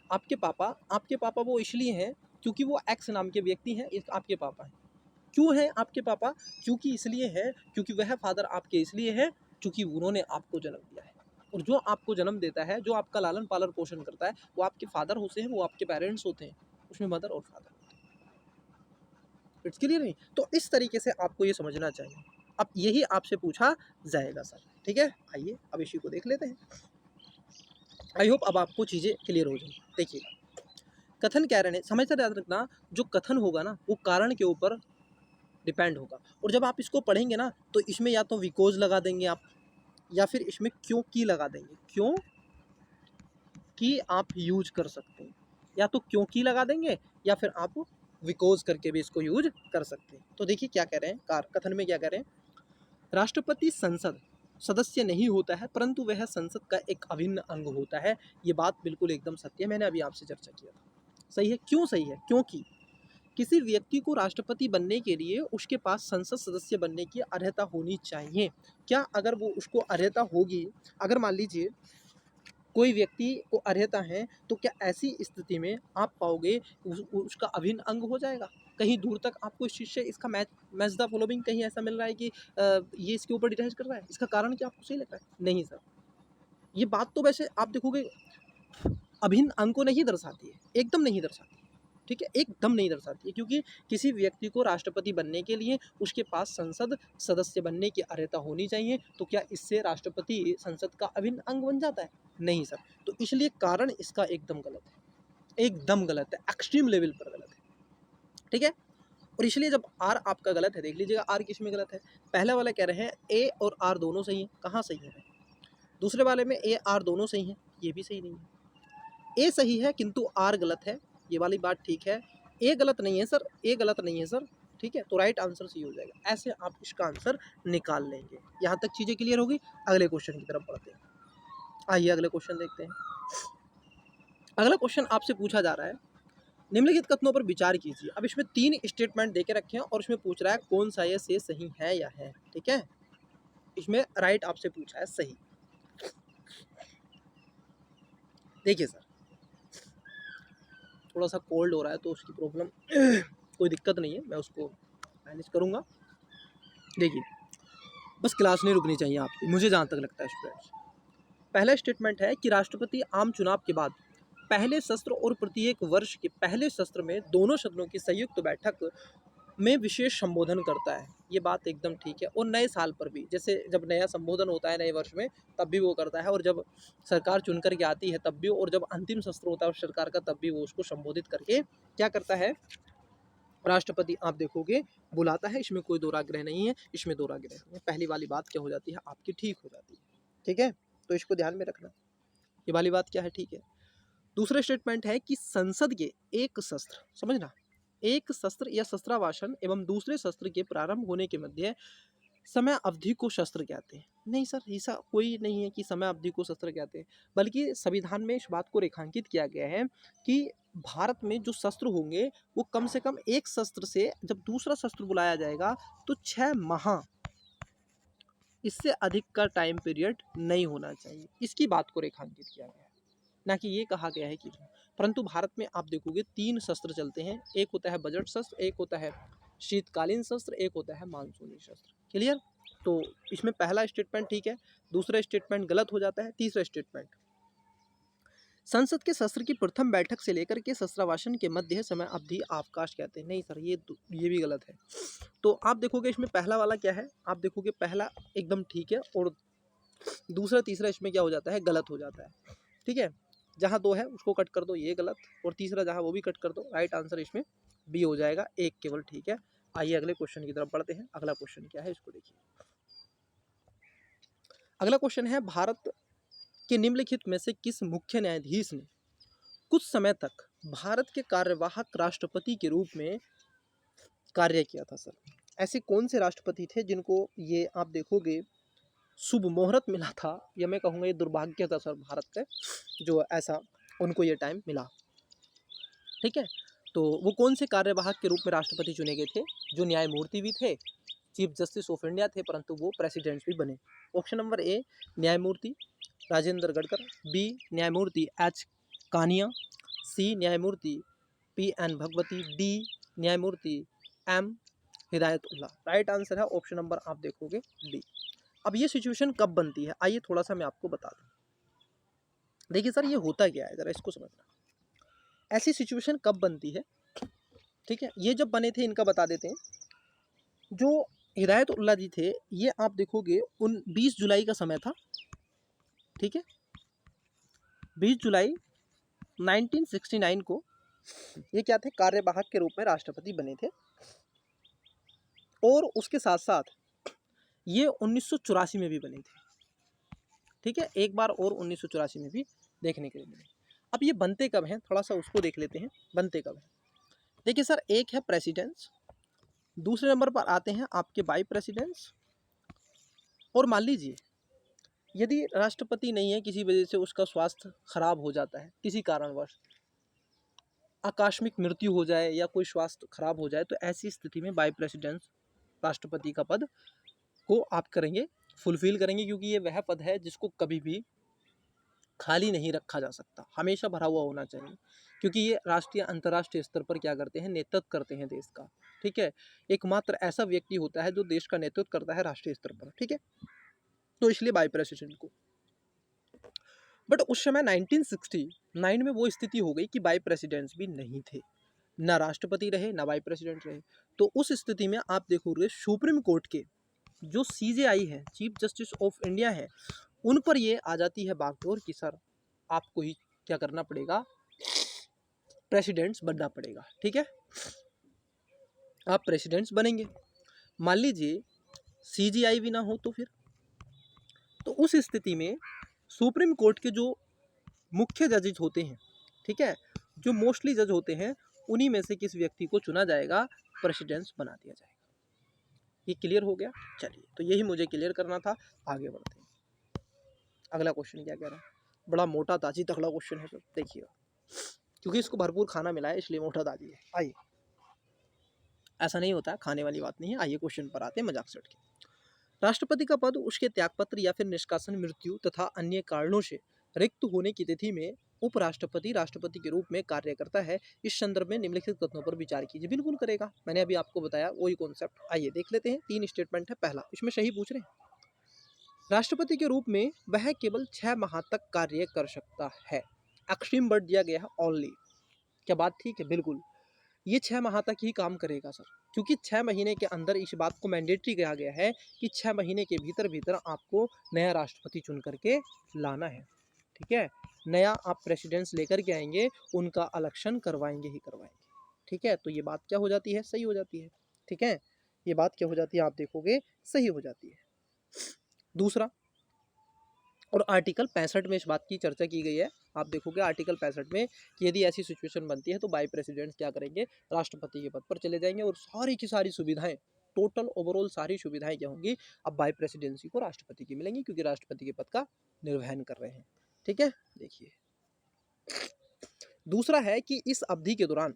आपके पापा वो इसलिए हैं क्योंकि वो एक्स नाम के व्यक्ति हैं, एक आपके पापा हैं। क्यों है आपके पापा? क्योंकि इसलिए है, क्योंकि वह फादर आपके इसलिए है क्योंकि उन्होंने आपको जन्म दिया है। और जो आपको जन्म देता है, जो आपका लालन पालन पोषण करता है, वो आपके फादर होते हैं, वो आपके पेरेंट्स होते हैं, उसमें मदर और फादर। इट्स क्लियर नहीं? तो इस तरीके से आपको ये समझना चाहिए। अब यही आपसे पूछा जाएगा सर, ठीक है? आइए अब इसी को देख लेते हैं। आई होप अब आपको चीज़ें क्लियर हो जाएंगी। देखिए, कथन कह रहे हैं, समझते याद रखना, जो कथन होगा ना वो कारण के ऊपर डिपेंड होगा। और जब आप इसको पढ़ेंगे ना तो इसमें या तो विकोज लगा देंगे आप, या फिर इसमें क्यों की लगा देंगे। क्यों की आप यूज कर सकते हैं, या तो क्यों की लगा देंगे, या फिर आप विकोज करके भी इसको यूज कर सकते हैं। तो देखिए क्या कह रहे हैं, कथन में क्या कह रहे हैं, राष्ट्रपति संसद सदस्य नहीं होता है, परंतु वह संसद का एक अभिन्न अंग होता है। ये बात बिल्कुल एकदम सत्य है, मैंने अभी आपसे चर्चा किया था। सही है। क्यों सही है? क्योंकि किसी व्यक्ति को राष्ट्रपति बनने के लिए उसके पास संसद सदस्य बनने की अर्हता होनी चाहिए। क्या अगर वो उसको अर्हता होगी, अगर मान लीजिए कोई व्यक्ति को अर्हता है, तो क्या ऐसी स्थिति में आप पाओगे उसका अभिन्न अंग हो जाएगा? कहीं दूर तक आपको इस चीज़ से इसका मैच द फॉलोइंग कहीं ऐसा मिल रहा है कि ये इसके ऊपर डिटेच कर रहा है? इसका कारण क्या आपको सही लग रहा है? नहीं सर, ये बात तो वैसे आप देखोगे अभिन्न अंग को नहीं दर्शाती है, एकदम नहीं दर्शाती। ठीक है, एकदम नहीं दर्शाती है, क्योंकि किसी व्यक्ति को राष्ट्रपति बनने के लिए उसके पास संसद सदस्य बनने की अर्हता होनी चाहिए। तो क्या इससे राष्ट्रपति संसद का अभिन्न अंग बन जाता है? नहीं सर। तो इसलिए कारण इसका एकदम गलत है, एकदम गलत है, एक्सट्रीम लेवल पर गलत है। ठीक है, और इसलिए जब आर आपका गलत है, देख लीजिएगा आर किस में गलत है। पहले वाले कह रहे हैं ए और आर दोनों सही है, कहाँ सही है? दूसरे वाले में ए आर दोनों सही है, ये भी सही नहीं है। ए सही है किंतु आर गलत है, ये वाली बात ठीक है। ए गलत नहीं है सर, ए गलत नहीं है सर, ठीक है, तो राइट आंसर सी हो जाएगा। ऐसे आप इसका आंसर निकाल लेंगे। यहाँ तक चीज़ें क्लियर होगी। अगले क्वेश्चन की तरफ बढ़ते हैं। आइए अगले क्वेश्चन देखते हैं। अगला क्वेश्चन आपसे पूछा जा रहा है, निम्नलिखित कथनों पर विचार कीजिए। अब इसमें 3 स्टेटमेंट देके रखे हैं और इसमें पूछ रहा है कौन सा ये से सही है या है। ठीक है, इसमें राइट आपसे पूछा है सही। देखिए सर, थोड़ा सा कोल्ड हो रहा है तो उसकी प्रॉब्लम कोई दिक्कत नहीं है, मैं उसको मैनेज करूँगा। देखिए, बस क्लास नहीं रुकनी चाहिए आपकी, मुझे जहाँ तक लगता है स्टूडेंट्स। पहला स्टेटमेंट है कि राष्ट्रपति आम चुनाव के बाद पहले सत्र और प्रत्येक वर्ष के पहले सत्र में दोनों सदनों की संयुक्त बैठक में विशेष संबोधन करता है। ये बात एकदम ठीक है। और नए साल पर भी, जैसे जब नया संबोधन होता है नए वर्ष में, तब भी वो करता है, और जब सरकार चुन करके आती है तब भी, और जब अंतिम सत्र होता है उस सरकार का तब भी वो उसको संबोधित करके क्या करता है, राष्ट्रपति आप देखोगे बुलाता है। इसमें कोई दोराग्रह नहीं है, इसमें दोराग्रह नहीं है। पहली वाली बात क्या हो जाती है आपकी, ठीक हो जाती है। ठीक है, तो इसको ध्यान में रखना, ये वाली बात क्या है, ठीक है। दूसरा स्टेटमेंट है कि संसद के एक सत्र, समझना, एक सत्र या शस्त्रावासन एवं दूसरे सत्र के प्रारंभ होने के मध्य समय अवधि को शस्त्र कहते हैं। नहीं सर, ऐसा कोई नहीं है कि समय अवधि को शस्त्र कहते हैं, बल्कि संविधान में इस बात को रेखांकित किया गया है कि भारत में जो शस्त्र होंगे वो कम से कम एक शस्त्र से जब दूसरा शस्त्र बुलाया जाएगा तो 6 माह, इससे अधिक का टाइम पीरियड नहीं होना चाहिए। इसकी बात को रेखांकित किया गया है, ना कि ये कहा गया है कि। परंतु भारत में आप देखोगे 3 शस्त्र चलते हैं, एक होता है बजट शस्त्र, एक होता है शीतकालीन शस्त्र, एक होता है मानसूनी शस्त्र। क्लियर? तो इसमें पहला स्टेटमेंट ठीक है, दूसरा स्टेटमेंट गलत हो जाता है। तीसरा स्टेटमेंट, संसद के सत्र की प्रथम बैठक से लेकर के शस्त्रावासन के मध्य समय अवधि अवकाश कहते हैं। नहीं सर, ये भी गलत है। तो आप देखोगे इसमें पहला वाला क्या है, आप देखोगे पहला एकदम ठीक है, और दूसरा तीसरा इसमें क्या हो जाता है, गलत हो जाता है। ठीक है, जहाँ 2 है उसको कट कर दो, ये गलत, और तीसरा जहाँ वो भी कट कर दो। राइट आंसर इसमें बी हो जाएगा, एक केवल ठीक है। आइए अगले क्वेश्चन की तरफ बढ़ते हैं। अगला क्वेश्चन क्या है इसको देखिए। अगला क्वेश्चन है, भारत के निम्नलिखित में से किस मुख्य न्यायाधीश ने कुछ समय तक भारत के कार्यवाहक राष्ट्रपति के रूप में कार्य किया था? सर, ऐसे कौन से राष्ट्रपति थे जिनको ये आप देखोगे शुभ मुहूर्त मिला था, या मैं कहूँगा ये दुर्भाग्य था सर भारत से, जो ऐसा उनको ये टाइम मिला। ठीक है, तो वो कौन से कार्यवाहक के रूप में राष्ट्रपति चुने गए थे? जो न्यायमूर्ति भी थे, चीफ जस्टिस ऑफ इंडिया थे, परंतु वो प्रेसिडेंट भी बने। ऑप्शन नंबर ए न्यायमूर्ति राजेंद्र गडकर, बी न्यायमूर्ति एच कानिया, सी न्यायमूर्ति पी एन भगवती, डी न्यायमूर्ति एम हिदायतुल्ला। राइट आंसर है ऑप्शन नंबर, आप देखोगे डी। अब ये सिचुएशन कब बनती है, आइए थोड़ा सा मैं आपको बता दूं। देखिए सर, ये होता क्या है, जरा इसको समझना। ऐसी सिचुएशन कब बनती है, ठीक है, ये जब बने थे इनका बता देते हैं। जो हिदायतुल्ला जी थे, ये आप देखोगे 20 जुलाई का समय था, ठीक है, 20 जुलाई 1969 को ये क्या थे, कार्यवाहक के रूप में राष्ट्रपति बने थे। और उसके साथ साथ ये 1984 में भी बने थे, ठीक है, एक बार और 1984 में भी देखने के लिए मिले। अब ये बनते कब हैं, थोड़ा सा उसको देख लेते हैं, बनते कब हैं। देखिए सर, एक है प्रेसिडेंट्स, दूसरे नंबर पर आते हैं आपके वाइस प्रेसिडेंट्स। और मान लीजिए यदि राष्ट्रपति नहीं है, किसी वजह से उसका स्वास्थ्य खराब हो जाता है, किसी कारणवश आकस्मिक मृत्यु हो जाए या कोई स्वास्थ्य खराब हो जाए, तो ऐसी स्थिति में वाइस प्रेसिडेंट राष्ट्रपति का पद को आप करेंगे, फुलफिल करेंगे, क्योंकि ये वह पद है जिसको कभी भी खाली नहीं रखा जा सकता, हमेशा भरा हुआ होना चाहिए, क्योंकि ये राष्ट्रीय अंतर्राष्ट्रीय स्तर पर क्या करते हैं, नेतृत्व करते हैं देश का। ठीक है, एकमात्र ऐसा व्यक्ति होता है जो देश का नेतृत्व करता है राष्ट्रीय स्तर पर। ठीक है, तो इसलिए वाइस प्रेसिडेंट को। बट उस समय 1969 में वो स्थिति हो गई कि वाइस प्रेसिडेंट्स भी नहीं थे, ना राष्ट्रपति रहे ना वाइस प्रेसिडेंट रहे। तो उस स्थिति में आप देखोगे सुप्रीम कोर्ट के जो CJI है, चीफ जस्टिस ऑफ इंडिया है, उन पर ये आ जाती है बागडोर कि सर आपको ही क्या करना पड़ेगा, प्रेसिडेंट्स बनना पड़ेगा। ठीक है, आप प्रेसिडेंट्स बनेंगे। मान लीजिए CJI भी ना हो तो फिर, तो उस स्थिति में सुप्रीम कोर्ट के जो मुख्य जजेस होते हैं, ठीक है, जो मोस्टली जज होते हैं, उन्हीं में से किस व्यक्ति को चुना जाएगा, प्रेसिडेंट्स बना दिया जाएगा। ये क्लियर हो गया? चलिए, तो यही मुझे क्लियर करना था, आगे बढ़ते हैं। अगला क्वेश्चन क्या कह रहा है, बड़ा मोटा ताजी तगड़ा क्वेश्चन है सर, देखिएगा, क्योंकि इसको भरपूर खाना मिला है इसलिए मोटा ताजी है। आइए, ऐसा नहीं होता है, खाने वाली बात नहीं है। आइए क्वेश्चन पर आते हैं मजाक से हट के। राष्ट्रपति का पद उसके त्यागपत्र या फिर निष्कासन, मृत्यु तथा अन्य कारणों से रिक्त होने की तिथि में उपराष्ट्रपति राष्ट्रपति के रूप में कार्य करता है। इस संदर्भ में निम्नलिखित कथनों पर विचार कीजिए। बिल्कुल करेगा, मैंने अभी आपको बताया वही कॉन्सेप्ट। आइए देख लेते हैं, 3 स्टेटमेंट है। पहला, इसमें सही पूछ रहे हैं, राष्ट्रपति के रूप में वह केवल 6 माह तक कार्य कर सकता है। एक्सट्रीम वर्ड दिया गया है ओनली। क्या बात ठीक है? बिल्कुल, ये 6 माह तक ही काम करेगा सर, क्योंकि 6 महीने के अंदर इस बात को मैंडेटरी कहा गया है कि 6 महीने के भीतर भीतर आपको नया राष्ट्रपति चुन करके लाना है। ठीक है, नया आप प्रेसिडेंट्स लेकर के आएंगे, उनका इलेक्शन करवाएंगे ही करवाएंगे। ठीक है, तो ये बात क्या हो जाती है, सही हो जाती है। ठीक है, ये बात क्या हो जाती है, आप देखोगे सही हो जाती है। दूसरा, और आर्टिकल 65 में इस बात की चर्चा की गई है, आप देखोगे आर्टिकल 65 में कि यदि ऐसी सिचुएशन बनती है तो वाइस प्रेसिडेंट क्या करेंगे, राष्ट्रपति के पद पर चले जाएंगे, और सारी की सारी सुविधाएं, टोटल ओवरऑल सारी सुविधाएं क्या होंगी, अब वाइस प्रेसिडेंसी को राष्ट्रपति की मिलेंगी, क्योंकि राष्ट्रपति के पद का निर्वहन कर रहे हैं। ठीक है, देखिए, दूसरा है कि इस अवधि के दौरान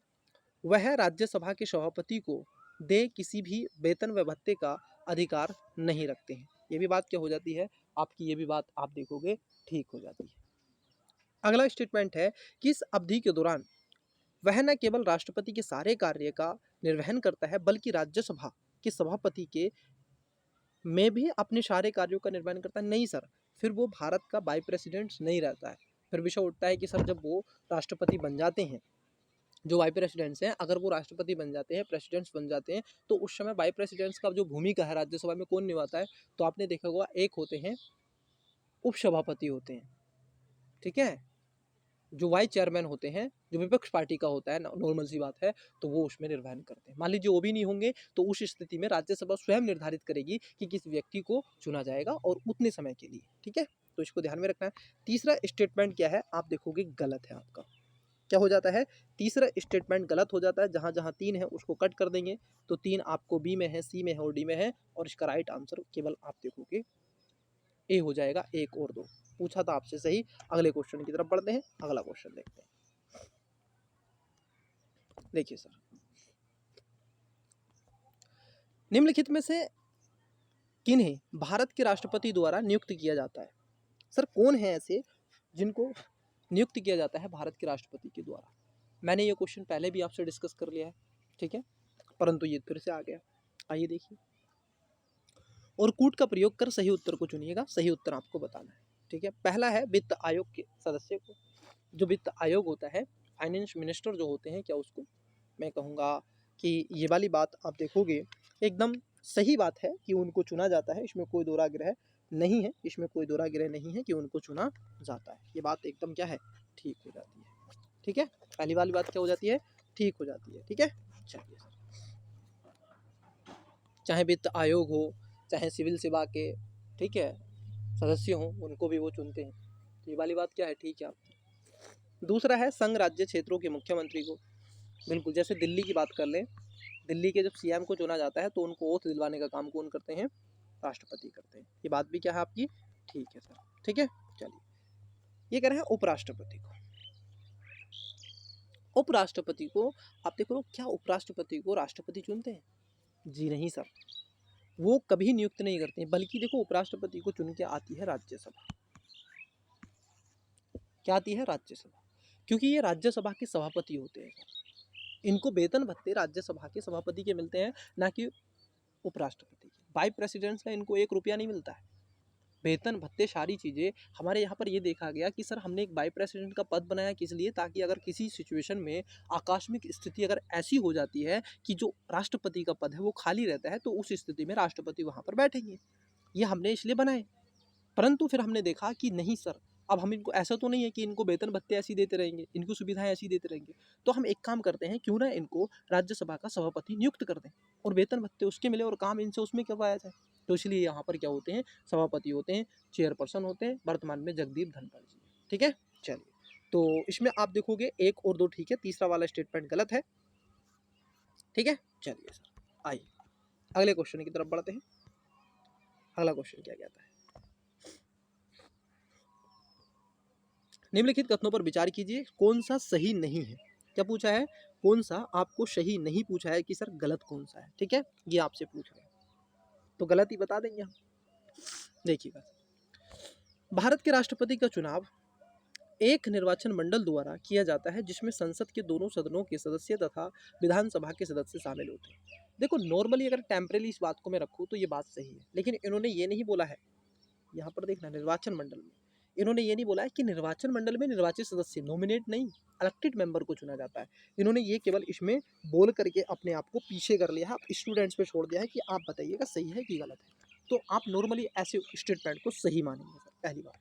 वह राज्यसभा के सभापति को दे किसी भी वेतन व भत्ते का अधिकार नहीं रखते हैं। ये भी बात क्या हो जाती है आपकी, ये भी बात आप देखोगे ठीक हो जाती है। अगला स्टेटमेंट है कि इस अवधि के दौरान वह न केवल राष्ट्रपति के सारे कार्य का निर्वहन करता है, बल्कि राज्यसभा के सभापति के में भी अपने सारे कार्यों का निर्वहन करता है। नहीं सर, फिर वो भारत का वाइस प्रेसिडेंट नहीं रहता है। फिर विषय उठता है कि सर जब वो राष्ट्रपति बन जाते हैं, जो वाइस प्रेसिडेंट्स हैं, अगर वो राष्ट्रपति बन जाते हैं, प्रेसिडेंट्स बन जाते हैं, तो उस समय वाइस प्रेसिडेंट्स का जो भूमिका है राज्यसभा में कौन निभाता है, तो आपने देखा होगा एक होते हैं उपसभापति होते हैं। ठीक है, जो वाइस चेयरमैन होते हैं, जो विपक्ष पार्टी का होता है, नॉर्मल सी बात है, तो वो उसमें निर्वहन करते हैं। मान लीजिए वो भी नहीं होंगे, तो उस स्थिति में राज्यसभा स्वयं निर्धारित करेगी कि किस व्यक्ति को चुना जाएगा और उतने समय के लिए। ठीक है, तो इसको ध्यान में रखना है। तीसरा स्टेटमेंट क्या है, आप देखोगे गलत है आपका। क्या हो जाता है, तीसरा स्टेटमेंट गलत हो जाता है। जहां जहां 3 है उसको कट कर देंगे, तो 3 आपको बी में है, सी में है और डी में है, और इसका राइट आंसर केवल आप देखोगे ए हो जाएगा 1 और 2। पूछा था आपसे सही। अगले क्वेश्चन की तरफ बढ़ते हैं, अगला क्वेश्चन देखते हैं। देखिए सर, निम्नलिखित में से किन्हें भारत के राष्ट्रपति द्वारा नियुक्त किया जाता है? सर कौन है ऐसे जिनको नियुक्त किया जाता है भारत के राष्ट्रपति के द्वारा? मैंने ये क्वेश्चन पहले भी आपसे डिस्कस कर लिया है, ठीक है, परंतु ये फिर से आ गया। आइए देखिए, और कूट का प्रयोग कर सही उत्तर को चुनिएगा। सही उत्तर आपको बताना है, ठीक है। पहला है वित्त आयोग के सदस्य को। जो वित्त आयोग होता है, फाइनेंस मिनिस्टर जो होते हैं, क्या उसको मैं कहूँगा कि ये वाली बात आप देखोगे एकदम सही बात है कि उनको चुना जाता है। इसमें कोई दोराग्रह नहीं है, इसमें कोई दोराग्रह नहीं है कि उनको चुना जाता है। ये बात एकदम क्या है, ठीक हो जाती है, ठीक है। पहली वाली बात क्या हो जाती है, ठीक हो जाती है, ठीक है। चलिए सर, चाहे वित्त आयोग हो, चाहे सिविल सेवा के, ठीक है, सदस्य हों, उनको भी वो चुनते हैं। तो ये वाली बात क्या है, ठीक है आपकी। दूसरा है संघ राज्य क्षेत्रों के मुख्यमंत्री को। बिल्कुल, जैसे दिल्ली की बात कर लें, दिल्ली के जब सीएम को चुना जाता है तो उनको ओथ दिलवाने का काम कौन करते हैं, राष्ट्रपति करते हैं। ये बात भी क्या है आपकी, ठीक है सर, ठीक है। चलिए, ये कह रहे हैं उपराष्ट्रपति को। उपराष्ट्रपति को आप देखो, क्या उपराष्ट्रपति को राष्ट्रपति चुनते हैं? जी नहीं सर, वो कभी नियुक्त नहीं करते हैं, बल्कि देखो उपराष्ट्रपति को चुन के आती है राज्यसभा। क्या आती है, राज्यसभा, क्योंकि ये राज्यसभा के सभापति होते हैं। इनको वेतन भत्ते राज्यसभा के सभापति के मिलते हैं, ना कि उपराष्ट्रपति के। वाइस प्रेसिडेंट का इनको 1 रुपया नहीं मिलता है। वेतन भत्ते सारी चीज़ें हमारे यहाँ पर ये देखा गया कि सर हमने एक वाइस प्रेसिडेंट का पद बनाया किस लिए, ताकि अगर किसी सिचुएशन में आकस्मिक स्थिति अगर ऐसी हो जाती है कि जो राष्ट्रपति का पद है वो खाली रहता है, तो उस स्थिति में राष्ट्रपति वहाँ पर बैठेंगे। ये हमने इसलिए बनाए। परंतु फिर हमने देखा कि नहीं सर, अब हम इनको ऐसा तो नहीं है कि इनको वेतन भत्ते ऐसी देते रहेंगे, इनको सुविधाएं ऐसी देते रहेंगे। तो हम एक काम करते हैं, क्यों ना इनको राज्यसभा का सभापति नियुक्त कर दें और वेतन भत्ते उसके मिले और काम इनसे उसमें करवाया जाए। तो इसलिए यहाँ पर क्या होते हैं, सभापति होते हैं, चेयरपर्सन होते हैं, वर्तमान में जगदीप धनखड़ जी, ठीक है। चलिए, तो इसमें आप देखोगे 1 और 2 ठीक है, तीसरा वाला स्टेटमेंट गलत है, ठीक है। चलिए सर, आइए अगले क्वेश्चन की तरफ बढ़ते हैं। अगला क्वेश्चन क्या कहता है, निम्नलिखित कथनों पर विचार कीजिए, कौन सा सही नहीं है। क्या पूछा है, कौन सा आपको सही नहीं पूछा है कि सर गलत कौन सा है, ठीक है, ये आपसे पूछ रहे हैं, तो गलत ही बता देंगे हम। देखिएगा, भारत के राष्ट्रपति का चुनाव एक निर्वाचन मंडल द्वारा किया जाता है, जिसमें संसद के दोनों सदनों के सदस्य तथा विधानसभा के सदस्य शामिल होते हैं। देखो नॉर्मली अगर टेम्परेली इस बात को मैं रखूँ तो ये बात सही है, लेकिन इन्होंने ये नहीं बोला है, यहाँ पर देखना निर्वाचन मंडल में इन्होंने ये नहीं बोला है कि निर्वाचन मंडल में निर्वाचित सदस्य, नॉमिनेट नहीं, इलेक्टेड मेंबर को चुना जाता है। इन्होंने ये केवल इसमें बोल करके अपने आप को पीछे कर लिया है, आप स्टूडेंट्स पे छोड़ दिया है कि आप बताइएगा सही है कि गलत है। तो आप नॉर्मली ऐसे स्टेटमेंट को सही मानेंगे सर, पहली बात।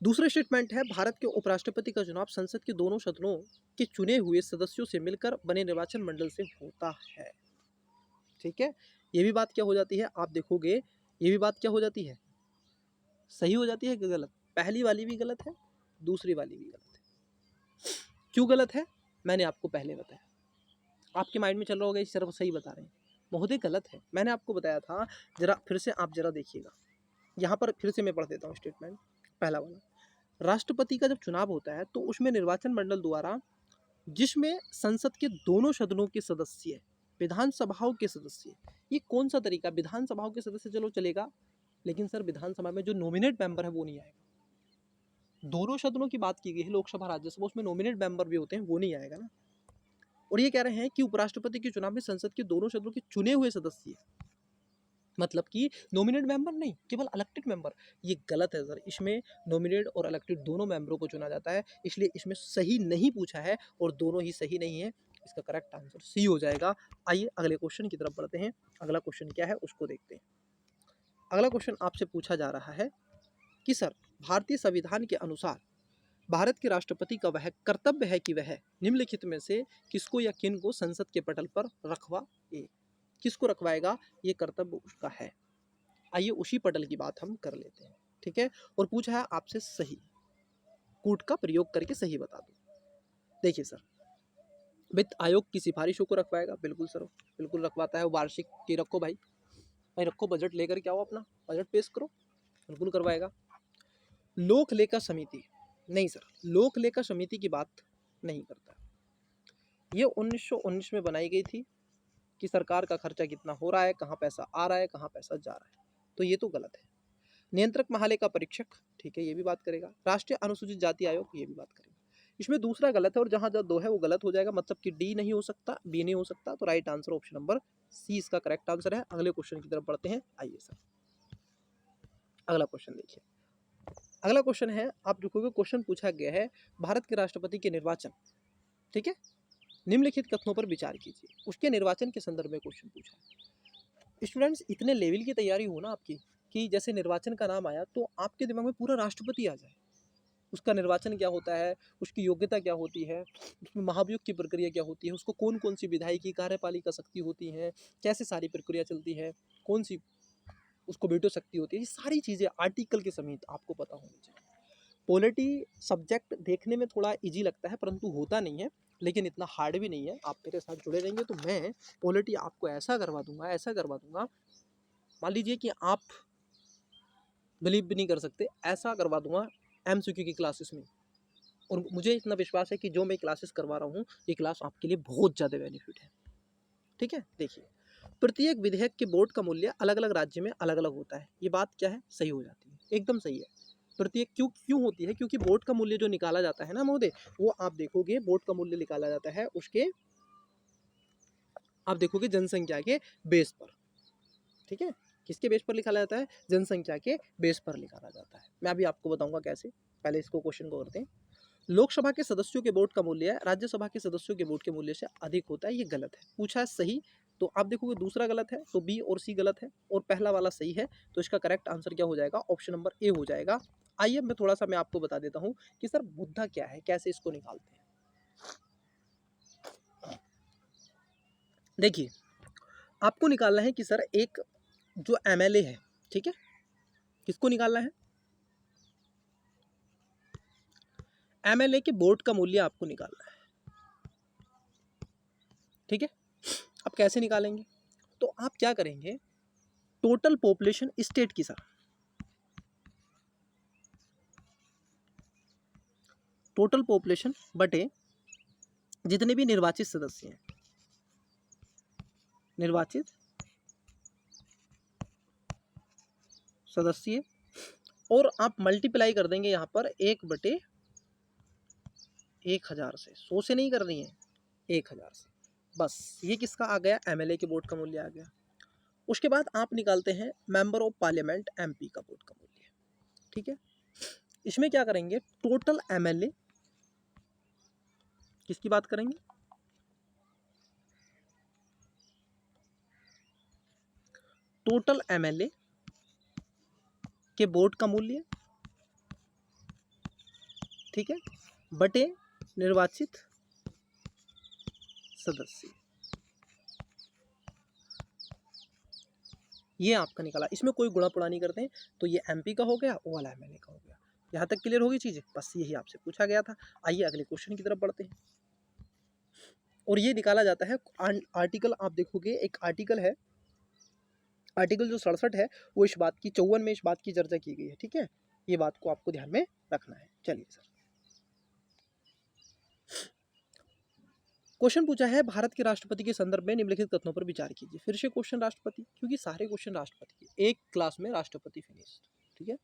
दूसरा स्टेटमेंट है, भारत के उपराष्ट्रपति का चुनाव संसद के दोनों सदनों के चुने हुए सदस्यों से मिलकर बने निर्वाचन मंडल से होता है, ठीक है। ये भी बात क्या हो जाती है, आप देखोगे ये भी बात क्या हो जाती है, सही हो जाती है कि गलत। पहली वाली भी गलत है, दूसरी वाली भी गलत है। क्यों गलत है, मैंने आपको पहले बताया। आपके माइंड में चल रहा होगा इस तरफ सही बता रहे हैं, महोदय गलत है। मैंने आपको बताया था, जरा फिर से आप जरा देखिएगा, यहाँ पर फिर से मैं पढ़ देता हूँ स्टेटमेंट। पहला वाला, राष्ट्रपति का जब चुनाव होता है तो उसमें निर्वाचन मंडल द्वारा, जिसमें संसद के दोनों सदनों के सदस्य, विधानसभाओं के सदस्य, ये कौन सा तरीका, विधानसभाओं के सदस्य चलो चलेगा, लेकिन सर विधानसभा में जो नॉमिनेट मेंबर है वो नहीं आएगा। दोनों सदनों की बात की गई है, लोकसभा राज्यसभा, उसमें नॉमिनेट मेंबर भी होते हैं, वो नहीं आएगा ना। और ये कह रहे हैं कि उपराष्ट्रपति के चुनाव में संसद के दोनों सदनों के चुने हुए सदस्य, मतलब कि नॉमिनेट मेंबर नहीं, केवल इलेक्टेड मेंबर। ये गलत है सर, इसमें नॉमिनेट और इलेक्टेड दोनों मेंबरों को चुना जाता है, इसलिए इसमें सही नहीं पूछा है और दोनों ही सही नहीं है। इसका करेक्ट आंसर सी हो जाएगा। आइए अगले क्वेश्चन की तरफ बढ़ते हैं। अगला क्वेश्चन क्या है उसको देखते हैं। अगला क्वेश्चन आपसे पूछा जा रहा है कि सर भारतीय संविधान के अनुसार भारत के राष्ट्रपति का वह कर्तव्य है कि वह निम्नलिखित में से किसको या किन को संसद के पटल पर रखवाए। किसको रखवाएगा, ये कर्तव्य उसका है। आइए उसी पटल की बात हम कर लेते हैं, ठीक है। और पूछा है आपसे सही, कूट का प्रयोग करके सही बता दो। देखिए सर, वित्त आयोग की सिफारिशों को रखवाएगा, बिल्कुल सर, बिल्कुल रखवाता है। वार्षिक की रखो भाई, भाई रखो बजट लेकर के आओ, अपना बजट पेश करो, बिल्कुल करवाएगा। लोक लेखा समिति, नहीं सर, लोक लेखा समिति की बात नहीं करता। ये 1919 में बनाई गई थी कि सरकार का खर्चा कितना हो रहा है, कहाँ पैसा आ रहा है, कहाँ पैसा जा रहा है, तो ये तो गलत है। नियंत्रक महालेखा परीक्षक, ठीक है, ये भी बात करेगा। राष्ट्रीय अनुसूचित जाति आयोग, ये भी बात करेगा। इसमें दूसरा गलत है और जहां जहां 2 है वो गलत हो जाएगा, मतलब कि डी नहीं हो सकता, बी नहीं हो सकता, तो right answer option number C इसका करेक्ट आंसर है। अगले क्वेश्चन की तरफ बढ़ते हैं, आइए सर अगला क्वेश्चन देखिए। अगला क्वेश्चन है, आप देखोगे क्वेश्चन पूछा गया है भारत के राष्ट्रपति के निर्वाचन, ठीक है, निम्नलिखित कथनों पर विचार कीजिए। उसके निर्वाचन के संदर्भ में क्वेश्चन पूछा है। स्टूडेंट्स इतने लेवल की तैयारी हो ना आपकी कि जैसे निर्वाचन का नाम आया तो आपके दिमाग में पूरा राष्ट्रपति आ जाए, उसका निर्वाचन क्या होता है, उसकी योग्यता क्या होती है, उसमें महाभियोग की प्रक्रिया क्या होती है, उसको कौन कौन सी विधायिकी कार्यपालिका शक्ति होती है, कैसे सारी प्रक्रिया चलती है, कौन सी उसको वेटो शक्ति होती है, ये सारी चीज़ें आर्टिकल के समेत आपको पता होनी चाहिए। पॉलिटी सब्जेक्ट देखने में थोड़ा इजी लगता है परंतु होता नहीं है, लेकिन इतना हार्ड भी नहीं है। आप मेरे साथ जुड़े रहेंगे तो मैं पॉलिटी आपको ऐसा करवा दूंगा, ऐसा करवा दूंगा, मान लीजिए कि आप बिलीव भी नहीं कर सकते, ऐसा करवा दूंगा एमसीक्यू की क्लासेस में। और मुझे इतना विश्वास है कि जो मैं क्लासेस करवा रहा हूँ ये क्लास आपके लिए बहुत ज़्यादा बेनिफिट है, ठीक है। देखिए, प्रत्येक विधेयक के बोर्ड का मूल्य अलग अलग राज्य में अलग अलग होता है, ये बात क्या है, सही हो जाती है, एकदम सही है। प्रत्येक क्यों क्यों होती है, क्योंकि बोर्ड का मूल्य जो निकाला जाता है ना महोदय, वो आप देखोगे बोर्ड का मूल्य निकाला जाता है उसके, आप देखोगे जनसंख्या के बेस पर, ठीक है। किसके बेस पर निकाला जाता है, जनसंख्या के बेस पर निकाला जाता है। मैं अभी आपको बताऊंगा कैसे, पहले इसको क्वेश्चन को करते हैं। लोकसभा के सदस्यों के वोट का मूल्य राज्यसभा के सदस्यों के वोट के मूल्य से अधिक होता है, ये गलत है। पूछा है सही, तो आप देखोगे दूसरा गलत है, तो बी और सी गलत है और पहला वाला सही है, तो इसका करेक्ट आंसर क्या हो जाएगा, ऑप्शन नंबर ए हो जाएगा। आइए मैं थोड़ा सा मैं आपको बता देता हूँ कि सर मुद्दा क्या है, कैसे इसको निकालते हैं। देखिए, आपको निकालना है कि सर एक जो एमएलए है, ठीक है, किसको निकालना है, एमएलए के वोट का मूल्य आपको निकालना है, ठीक है। अब कैसे निकालेंगे, तो आप क्या करेंगे, टोटल पॉपुलेशन स्टेट की, सर टोटल पॉपुलेशन बटे जितने भी निर्वाचित सदस्य हैं, निर्वाचित सदस्य, और आप मल्टीप्लाई कर देंगे यहाँ पर 1/1000 से, 100 से नहीं करनी है, 1000 से, बस ये किसका आ गया, एमएलए के वोट का मूल्य आ गया। उसके बाद आप निकालते हैं मेंबर ऑफ पार्लियामेंट एमपी का वोट का मूल्य, ठीक है। इसमें क्या करेंगे, टोटल एमएलए, किसकी बात करेंगे, टोटल एमएलए के वोट का मूल्य, ठीक है, बटे निर्वाचित सदस्य, ये आपका निकाला। इसमें कोई गुणा पुड़ा नहीं करते हैं, तो ये एमपी का हो गया, वो वाला एमएलए का हो गया। यहाँ तक क्लियर होगी चीज़ें, बस यही आपसे पूछा गया था। आइए अगले क्वेश्चन की तरफ बढ़ते हैं। और ये निकाला जाता है आर्टिकल, आप देखोगे एक आर्टिकल है, आर्टिकल जो 67 है वो इस बात की, 54 में इस बात की चर्चा की गई है, ठीक है। ये बात को आपको ध्यान में रखना है। चलिए सर, क्वेश्चन पूछा है भारत के राष्ट्रपति के संदर्भ में निम्नलिखित कथनों पर विचार कीजिए। फिर से क्वेश्चन राष्ट्रपति, क्योंकि सारे क्वेश्चन राष्ट्रपति के, एक क्लास में राष्ट्रपति फिनिश, ठीक है।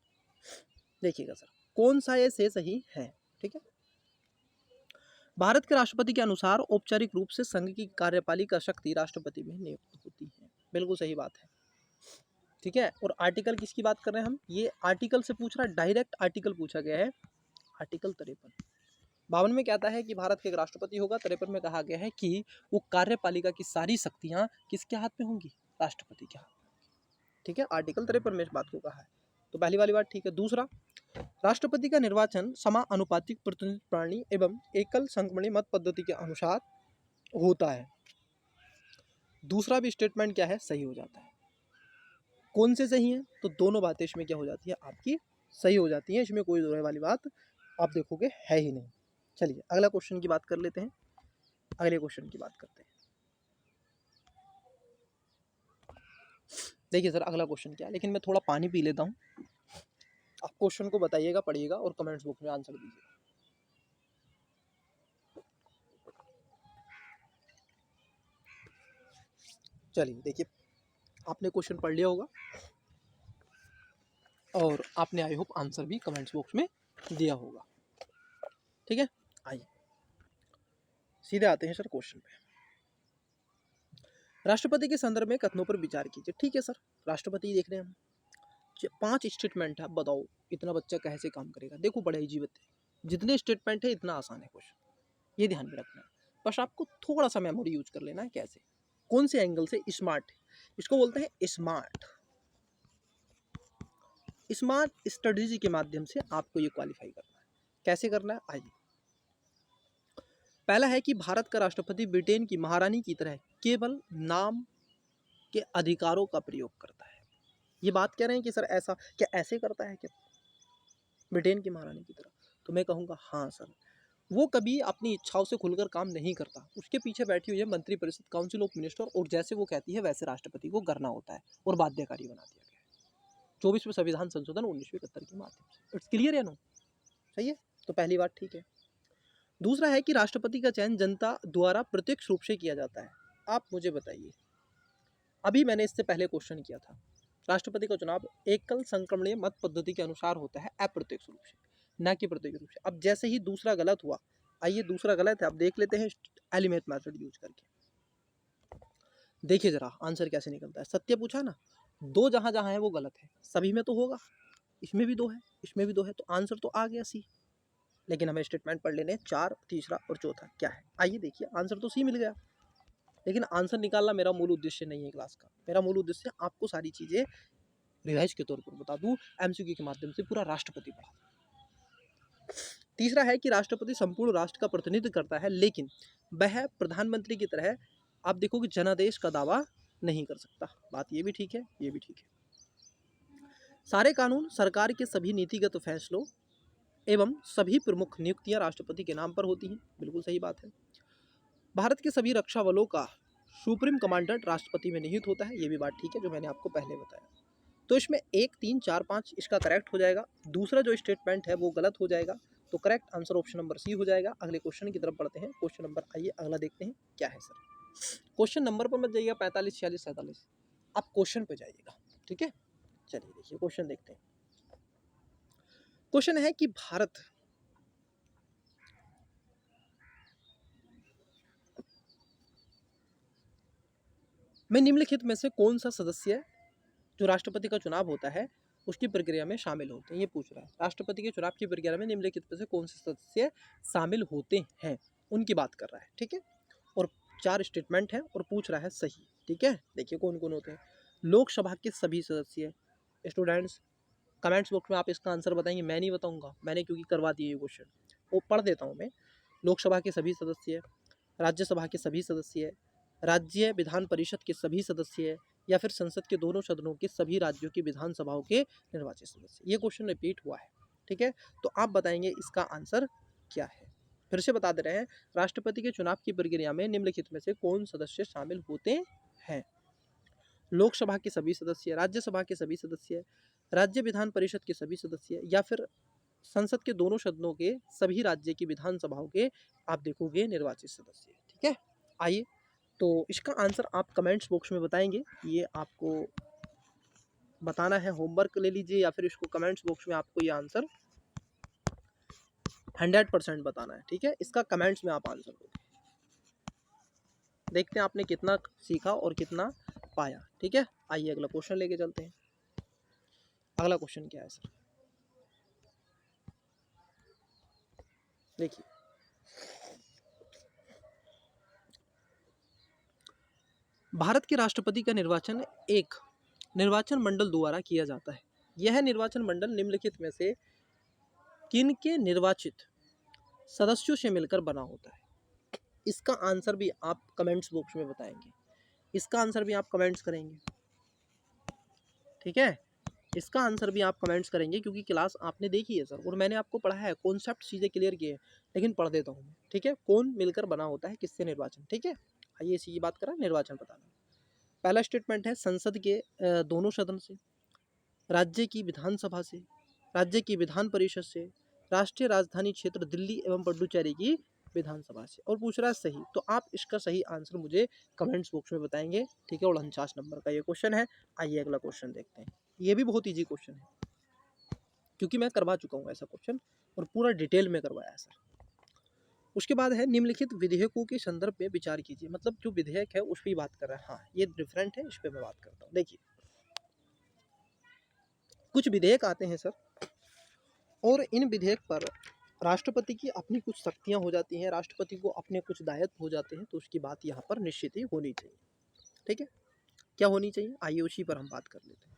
देखिएगा सर, कौन सा ये से सही है, ठीक है। भारत के राष्ट्रपति के अनुसार औपचारिक रूप से संघ की कार्यपालिका शक्ति राष्ट्रपति में नियुक्त होती है, बिल्कुल सही बात है, ठीक है। और आर्टिकल किसकी बात कर रहे हैं हम, ये आर्टिकल से पूछ रहा है, डायरेक्ट आर्टिकल पूछा गया है, आर्टिकल 53। 52 में कहता है कि भारत के एक राष्ट्रपति होगा, 53 में कहा गया है कि वो कार्यपालिका की सारी शक्तियां किसके हाथ में होंगी, राष्ट्रपति के हाथ में, ठीक है। आर्टिकल 53 में इस बात को कहा है, तो पहली वाली बात ठीक है। दूसरा, राष्ट्रपति का निर्वाचन समानुपातिक प्रतिनिधित्व प्रणाली एवं एकल संक्रमणी मत पद्धति के अनुसार होता है। दूसरा भी स्टेटमेंट क्या है, सही हो जाता है। कौन से सही है, तो दोनों बातें इसमें क्या हो जाती है, आपकी सही हो जाती है, इसमें कोई दोहरे वाली बात आप देखोगे है ही नहीं। चलिए अगला क्वेश्चन की बात कर लेते हैं, अगले क्वेश्चन की बात करते हैं। देखिए सर अगला क्वेश्चन क्या है, लेकिन मैं थोड़ा पानी पी लेता हूँ। आप क्वेश्चन को बताइएगा, पढ़िएगा और कमेंट्स बॉक्स में आंसर दीजिएगा। चलिए देखिए, आपने क्वेश्चन पढ़ लिया होगा और आपने आई होप आंसर भी कमेंट्स बॉक्स में दिया होगा। ठीक है, आइए सीधे आते हैं सर क्वेश्चन पे। राष्ट्रपति के संदर्भ में कथनों पर विचार कीजिए। ठीक है सर, राष्ट्रपति देख रहे हैं हम, 5 स्टेटमेंट है। आप बताओ इतना बच्चा कैसे काम करेगा। देखो बड़ा इजी बात है, जितने स्टेटमेंट है इतना आसान है क्वेश्चन, ये ध्यान में रखना है। बस आपको थोड़ा सा मेमोरी यूज कर लेना है। कैसे, कौन से एंगल से स्मार्ट, इसको बोलते हैं स्मार्ट स्ट्रेटेजी के माध्यम से आपको ये क्वालिफाई करना है। कैसे करना है, आइए। पहला है कि भारत का राष्ट्रपति ब्रिटेन की महारानी की तरह केवल नाम के अधिकारों का प्रयोग करता है। ये बात कह रहे हैं कि सर ऐसा क्या, ऐसे करता है क्या ब्रिटेन की महारानी की तरह? तो मैं कहूँगा हाँ सर, वो कभी अपनी इच्छाओं से खुलकर काम नहीं करता। उसके पीछे बैठी हुई है मंत्रिपरिषद, काउंसिल ऑफ मिनिस्टर, और जैसे वो कहती है वैसे राष्ट्रपति को करना होता है और बाध्यकारी बना दिया गया है 24वें संविधान संशोधन 1971 के माध्यम से। इट्स क्लियर या नो? सही है, तो पहली बात ठीक है। दूसरा है कि राष्ट्रपति का चयन जनता द्वारा प्रत्यक्ष रूप से किया जाता है। आप मुझे बताइए, अभी मैंने इससे पहले क्वेश्चन किया था, राष्ट्रपति का चुनाव एकल संक्रमणीय मत पद्धति के अनुसार होता है, अप्रत्यक्ष रूप से, ना कि प्रत्यक्ष रूप से। अब जैसे ही दूसरा गलत हुआ, आइए दूसरा गलत है, अब देख लेते हैं एलिमेंट मेथड यूज करके। देखिए जरा आंसर कैसे निकलता है। सत्य पूछा ना, 2 जहां जहां है वो गलत है, सभी में तो होगा, इसमें भी 2 है, इसमें भी 2 है, तो आंसर तो आ गया सी। लेकिन हमें स्टेटमेंट पढ़ लेने 4, तीसरा और चौथा क्या है। आइए देखिए, आंसर तो सी मिल गया, लेकिन आंसर निकालना मेरा मूल उद्देश्य नहीं है क्लास का। मेरा मूल उद्देश्य आपको सारी चीजें रिवाइज के तौर पर बता दूं, एमसीक्यू के माध्यम से पूरा राष्ट्रपति पढ़ा। तीसरा है कि राष्ट्रपति संपूर्ण राष्ट्र का प्रतिनिधित्व करता है, लेकिन वह प्रधानमंत्री की तरह आप देखो कि जनादेश का दावा नहीं कर सकता। बात ये भी ठीक है, ये भी ठीक है। सारे कानून, सरकार के सभी नीतिगत फैसलों एवं सभी प्रमुख नियुक्तियां राष्ट्रपति के नाम पर होती हैं। बिल्कुल सही बात है। भारत के सभी रक्षा बलों का सुप्रीम कमांडेंट राष्ट्रपति में निहित होता है। ये भी बात ठीक है, जो मैंने आपको पहले बताया। तो इसमें 1, 3, 4, 5 इसका करेक्ट हो जाएगा। दूसरा जो स्टेटमेंट है वो गलत हो जाएगा, तो correct answer option number C हो जाएगा। अगले क्वेश्चन की तरफ बढ़ते हैं। क्वेश्चन नंबर, आइए अगला देखते हैं क्या है सर। क्वेश्चन नंबर पर मत जाइएगा 45, 46, 47, आप क्वेश्चन पे जाइएगा। ठीक है, चलिए देखिए क्वेश्चन देखते हैं। क्वेश्चन है कि भारत में निम्नलिखित में से कौन सा सदस्य जो राष्ट्रपति का चुनाव होता है उसकी प्रक्रिया में शामिल होते हैं। ये पूछ रहा है, राष्ट्रपति के चुनाव की प्रक्रिया में निम्नलिखित में से कौन से सदस्य शामिल होते हैं, उनकी बात कर रहा है। ठीक है, और 4 स्टेटमेंट है और पूछ रहा है सही। ठीक है, देखिए कौन कौन होते हैं। लोकसभा के सभी सदस्य। स्टूडेंट्स कमेंट्स बॉक्स में आप इसका आंसर बताएंगे, मैं नहीं बताऊंगा, मैंने क्योंकि करवा दिया ये क्वेश्चन, वो पढ़ देता हूँ मैं। लोकसभा के सभी सदस्य, राज्यसभा के सभी सदस्य, राज्य विधान परिषद के सभी सदस्य, या फिर संसद के दोनों सदनों के सभी राज्यों की विधानसभाओं के निर्वाचित सदस्य। ये क्वेश्चन रिपीट हुआ है। ठीक है, तो आप बताएंगे इसका आंसर क्या है। फिर से बता दे रहे हैं, राष्ट्रपति के चुनाव की प्रक्रिया में निम्नलिखित में से कौन सदस्य शामिल होते हैं। लोकसभा के सभी सदस्य, राज्यसभा के सभी सदस्य, राज्य विधान परिषद के सभी सदस्य, या फिर संसद के दोनों सदनों के सभी राज्य की विधानसभाओं के आप देखोगे निर्वाचित सदस्य। ठीक है, आइए तो इसका आंसर आप कमेंट्स बॉक्स में बताएंगे। ये आपको बताना है, होमवर्क ले लीजिए, या फिर इसको कमेंट्स बॉक्स में आपको ये आंसर 100% बताना है। ठीक है, इसका कमेंट्स में आप आंसर दोगे। देखते हैं आपने कितना सीखा और कितना पाया। ठीक है, आइए अगला क्वेश्चन लेके चलते हैं। अगला क्वेश्चन क्या है सर, देखिए भारत के राष्ट्रपति का निर्वाचन एक निर्वाचन मंडल द्वारा किया जाता है। यह निर्वाचन मंडल निम्नलिखित में से किन के निर्वाचित सदस्यों से मिलकर बना होता है। इसका आंसर भी आप कमेंट्स बॉक्स में बताएंगे, इसका आंसर भी आप कमेंट्स करेंगे। ठीक है, इसका आंसर भी आप कमेंट्स करेंगे, क्योंकि क्लास आपने देखी है सर, और मैंने आपको पढ़ा है, कॉन्सेप्ट चीज़ें क्लियर किए हैं, लेकिन पढ़ देता हूँ मैं। ठीक है, कौन मिलकर बना होता है, किससे निर्वाचन। ठीक है, आइए इसी की बात करें, निर्वाचन बताना। पहला स्टेटमेंट है संसद के दोनों सदन से, राज्य की विधानसभा से, राज्य की विधान परिषद से, राष्ट्रीय राजधानी क्षेत्र दिल्ली एवं पुडुचेरी की विधानसभा से। और पूछ रहा है सही, तो आप इसका सही आंसर मुझे कमेंट्स बॉक्स में बताएंगे। ठीक है, 49 नंबर का ये क्वेश्चन है। आइए अगला क्वेश्चन देखते हैं। ये भी बहुत ईजी क्वेश्चन है, क्योंकि मैं करवा चुका हूँ ऐसा क्वेश्चन और पूरा डिटेल में करवाया है सर। उसके बाद है निम्नलिखित विधेयकों के संदर्भ में विचार कीजिए। मतलब जो विधेयक है उस पर बात कर रहा है। हाँ, ये डिफरेंट है, इस पर मैं बात करता हूँ। देखिए, कुछ विधेयक आते हैं सर, और इन विधेयक पर राष्ट्रपति की अपनी कुछ शक्तियां हो जाती हैं, राष्ट्रपति को अपने कुछ दायित्व हो जाते हैं, तो उसकी बात यहाँ पर निश्चित ही होनी चाहिए। ठीक है, क्या होनी चाहिए, आइए उसी पर हम बात कर लेते हैं।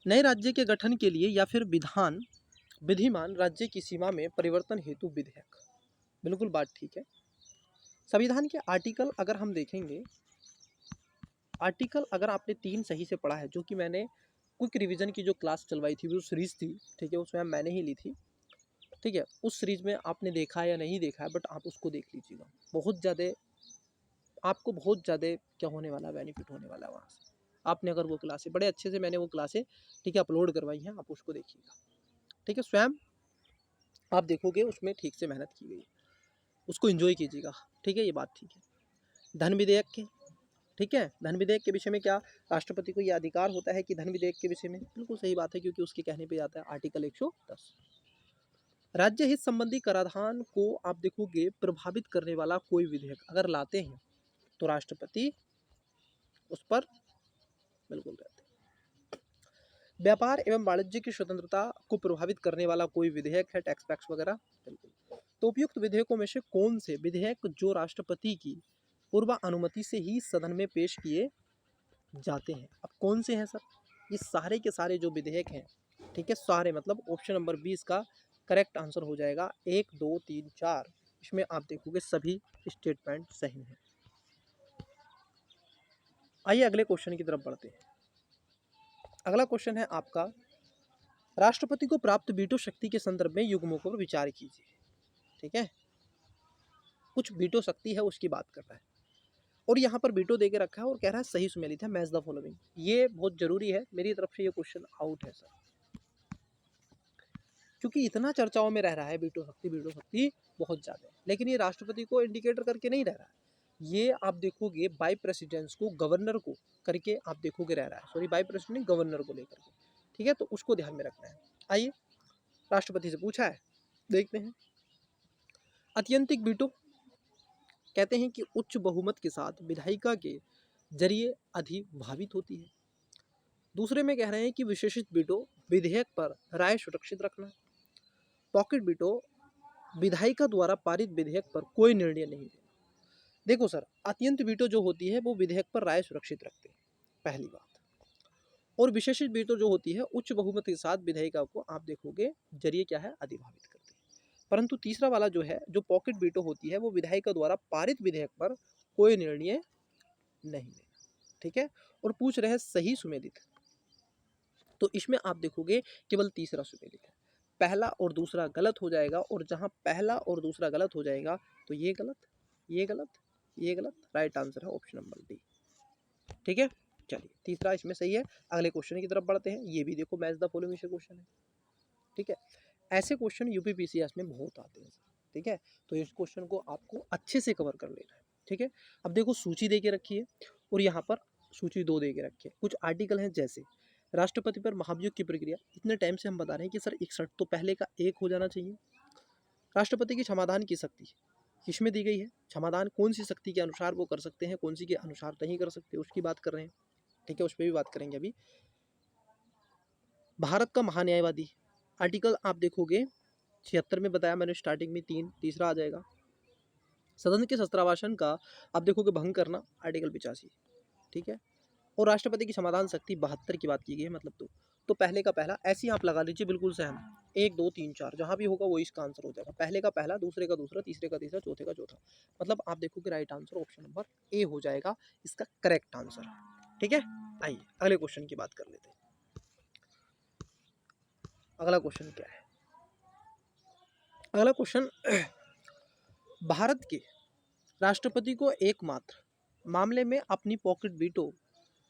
नए राज्य के गठन के लिए या फिर विधिमान राज्य की सीमा में परिवर्तन हेतु विधेयक। बिल्कुल बात ठीक है। संविधान के आर्टिकल अगर हम देखेंगे, आर्टिकल अगर आपने 3 सही से पढ़ा है, जो कि मैंने क्विक रिवीजन की जो क्लास चलवाई थी, वो सीरीज थी, ठीक है, उसमें मैंने ही ली थी। ठीक है, उस सीरीज में आपने देखा है या नहीं देखा है, बट आप उसको देख लीजिएगा। बहुत ज़्यादा आपको बहुत ज़्यादा क्या होने वाला, बेनिफिट होने वाला है वहाँ से। आपने अगर वो क्लासें बड़े अच्छे से, मैंने वो क्लासें ठीक है अपलोड करवाई हैं, आप उसको देखिएगा। ठीक है, स्वयं आप देखोगे उसमें ठीक से मेहनत की गई है, उसको एंजॉय कीजिएगा। ठीक है, ये बात ठीक है। धन विधेयक के, ठीक है, धन विधेयक के विषय में क्या राष्ट्रपति को यह अधिकार होता है कि धन विधेयक के विषय में, बिल्कुल सही बात है, क्योंकि उसके कहने पे आता है आर्टिकल 110। राज्य हित संबंधी कराधान को आप देखोगे प्रभावित करने वाला कोई विधेयक अगर लाते हैं तो राष्ट्रपति उस पर बिल्कुल रहते हैं। व्यापार एवं वाणिज्य की स्वतंत्रता को प्रभावित करने वाला कोई विधेयक है, टैक्स पैक्स वगैरह, बिल्कुल। तो उपयुक्त विधेयकों में से कौन से विधेयक जो राष्ट्रपति की पूर्व अनुमति से ही सदन में पेश किए जाते हैं, अब कौन से हैं सर, ये सारे के सारे जो विधेयक हैं, ठीक है, सारे, मतलब ऑप्शन नंबर 20 का करेक्ट आंसर हो जाएगा। 1 2 3 4, इसमें आप देखोगे सभी स्टेटमेंट सही हैं। आइए अगले क्वेश्चन की तरफ बढ़ते हैं। अगला क्वेश्चन है आपका, राष्ट्रपति को प्राप्त वीटो शक्ति के संदर्भ में युग्मों पर विचार कीजिए। ठीक है, कुछ वीटो शक्ति है उसकी बात कर रहा है, और यहाँ पर वीटो दे के रखा है और कह रहा है सही सुमेलित है, मैच द फॉलोइंग। ये बहुत जरूरी है, मेरी तरफ से ये क्वेश्चन आउट है सर, क्योंकि इतना चर्चाओं में रह रहा है वीटो शक्ति बहुत ज़्यादा है, लेकिन ये राष्ट्रपति को इंडिकेटर करके नहीं रह रहा है, ये आप देखोगे बाई प्रेसिडेंट्स को, गवर्नर को करके आप देखोगे रह रहा है, सॉरी बाई प्रेसिडेंट गवर्नर को लेकर के। ठीक है, तो उसको ध्यान में रखना है। आइए राष्ट्रपति से पूछा है, देखते हैं। अत्यंतिक वीटो कहते हैं कि उच्च बहुमत के साथ विधायिका के जरिए अधिभावित होती है। दूसरे में कह रहे हैं कि विशेषित वीटो विधेयक पर राय सुरक्षित रखना। पॉकेट वीटो विधायिका द्वारा पारित विधेयक पर कोई निर्णय नहीं देना। देखो सर, अत्यंत वीटो जो होती है वो विधेयक पर राय सुरक्षित रखते हैं, पहली बात। और विशेषित वीटो जो होती है उच्च बहुमत के साथ विधायिका को आप देखोगे जरिए क्या है, अधिभावित करते हैं। परंतु तीसरा वाला जो है, जो पॉकेट वीटो होती है, वो विधायिका द्वारा पारित विधेयक पर कोई निर्णय नहीं लेना। ठीक है, और पूछ रहे हैं सही सुमेलित, तो इसमें आप देखोगे केवल तीसरा सुमेलित है, पहला और दूसरा गलत हो जाएगा, और जहां पहला और दूसरा गलत हो जाएगा तो ये गलत, ये गलत, ये गलत, राइट आंसर है ऑप्शन नंबर डी। ठीक है, चलिए तीसरा इसमें सही है। अगले क्वेश्चन की तरफ बढ़ते हैं। ये भी देखो मैच द फॉलोइंग से क्वेश्चन है। ठीक है, ऐसे क्वेश्चन यूपीपीसीएस में बहुत आते हैं। ठीक है, तो इस क्वेश्चन को आपको अच्छे से कवर कर लेना है। ठीक है, अब देखो सूची दे के रखी है, और यहाँ पर सूची 2 दे के रखी है। कुछ आर्टिकल हैं, जैसे राष्ट्रपति पर महाभियोग की प्रक्रिया, इतने टाइम से हम बता रहे हैं कि सर 61, तो पहले का 1 हो जाना चाहिए। राष्ट्रपति की क्षमादान की शक्ति किसमें दी गई है, क्षमादान कौन सी शक्ति के अनुसार वो कर सकते हैं, कौन सी के अनुसार नहीं कर सकते, उसकी बात कर रहे हैं। ठीक है, उस पर भी बात करेंगे अभी। भारत का महान्यायवादी, आर्टिकल आप देखोगे 76 में बताया मैंने स्टार्टिंग में, 3 तीसरा आ जाएगा। सदन के शस्त्रावासन का आप देखोगे भंग करना, आर्टिकल 85। ठीक है, और राष्ट्रपति की समाधान शक्ति 72 की बात की गई है, मतलब तो पहले का पहला ऐसे ही आप लगा लीजिए, बिल्कुल सहम। 1 2 3 4 जहाँ भी होगा वो इसका आंसर हो जाएगा। पहले का पहला, दूसरे का दूसरा, तीसरे का तीसरा, चौथे का चौथा, मतलब आप देखोगे राइट आंसर ऑप्शन नंबर ए हो जाएगा इसका करेक्ट आंसर। ठीक है, आइए अगले क्वेश्चन की बात कर लेते हैं। अगला क्वेश्चन क्या है, अगला क्वेश्चन भारत के राष्ट्रपति को एकमात्र मामले में अपनी पॉकेट वीटो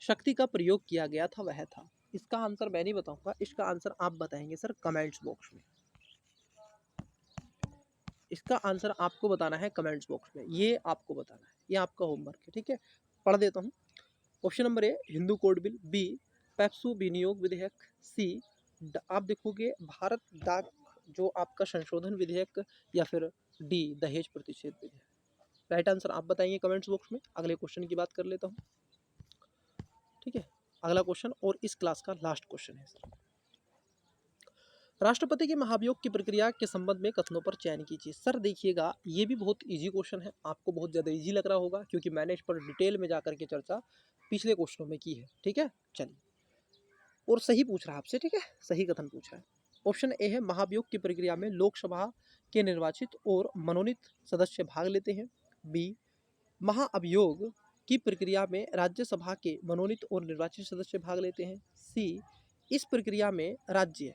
शक्ति का प्रयोग किया गया था वह था। इसका आंसर मैं नहीं बताऊंगा, इसका आंसर आप बताएंगे सर कमेंट्स बॉक्स में। इसका आंसर आपको बताना है कमेंट्स बॉक्स में, ये आपको बताना है, ये आपका होमवर्क है, ठीक है। पढ़ देता हूँ। Option number A Hindu code bill, B PEPSU विनियोग विधेयक, सी आप देखोगे भारत डाक जो आपका संशोधन विधेयक, या फिर डी दहेज प्रतिषेध विधेयक। राइट आंसर आप बताएंगे कमेंट्स बॉक्स में। अगले क्वेश्चन की बात कर लेता हूँ, ठीक है। अगला क्वेश्चन और इस क्लास का लास्ट क्वेश्चन है सर। राष्ट्रपति के महाभियोग की प्रक्रिया के संबंध में कथनों पर चयन कीजिए। सर देखिएगा, ये भी बहुत इजी क्वेश्चन है, आपको बहुत ज़्यादा इजी लग रहा होगा क्योंकि मैंने इस पर डिटेल में जाकर के चर्चा पिछले क्वेश्चनों में की है, ठीक है। चलिए, और सही पूछ रहा है आपसे, ठीक है, सही कथन पूछ रहा है। ऑप्शन ए है महाभियोग की प्रक्रिया में लोकसभा के निर्वाचित और मनोनीत सदस्य भाग लेते हैं। बी महाअभियोग की प्रक्रिया में राज्यसभा के मनोनीत और निर्वाचित सदस्य भाग लेते हैं। सी इस प्रक्रिया में राज्य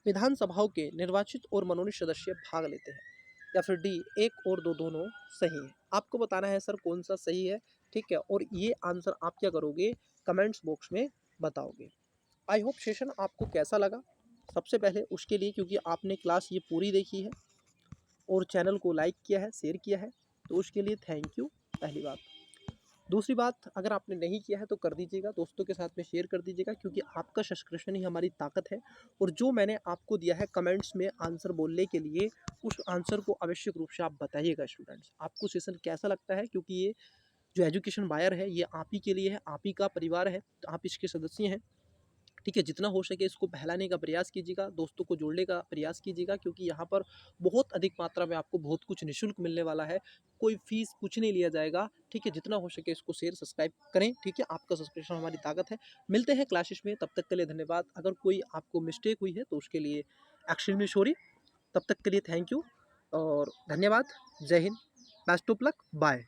विधानसभाओं के निर्वाचित और मनोनीत सदस्य भाग लेते हैं। या फिर डी एक और दो दोनों सही है। आपको बताना है सर कौन सा सही है, ठीक है। और ये आंसर आप क्या करोगे, कमेंट्स बॉक्स में बताओगे। आई होप सेशन आपको कैसा लगा। सबसे पहले उसके लिए, क्योंकि आपने क्लास ये पूरी देखी है और चैनल को लाइक किया है, शेयर किया है, तो उसके लिए थैंक यू, पहली बात। दूसरी बात, अगर आपने नहीं किया है तो कर दीजिएगा, दोस्तों के साथ में शेयर कर दीजिएगा, क्योंकि आपका सब्सक्रिप्शन ही हमारी ताकत है। और जो मैंने आपको दिया है कमेंट्स में आंसर बोलने के लिए, उस आंसर को आवश्यक रूप से आप बताइएगा स्टूडेंट्स। आपको सेशन कैसा लगता है, क्योंकि ये जो एजुकेशन वायर है ये आप ही के लिए है, आप ही का परिवार है, तो आप इसके सदस्य हैं, ठीक है। जितना हो सके इसको फैलाने का प्रयास कीजिएगा, दोस्तों को जोड़ने का प्रयास कीजिएगा, क्योंकि यहाँ पर बहुत अधिक मात्रा में आपको बहुत कुछ निःशुल्क मिलने वाला है, कोई फीस कुछ नहीं लिया जाएगा, ठीक है। जितना हो सके इसको शेयर सब्सक्राइब करें, ठीक है। आपका सब्सक्रिप्शन हमारी ताकत है। मिलते हैं क्लासेस में, तब तक के लिए धन्यवाद। अगर कोई आपको मिस्टेक हुई है तो उसके लिए एक्सट्रीमली सॉरी। तब तक के लिए थैंक यू और धन्यवाद। जय Hind, best of luck, bye.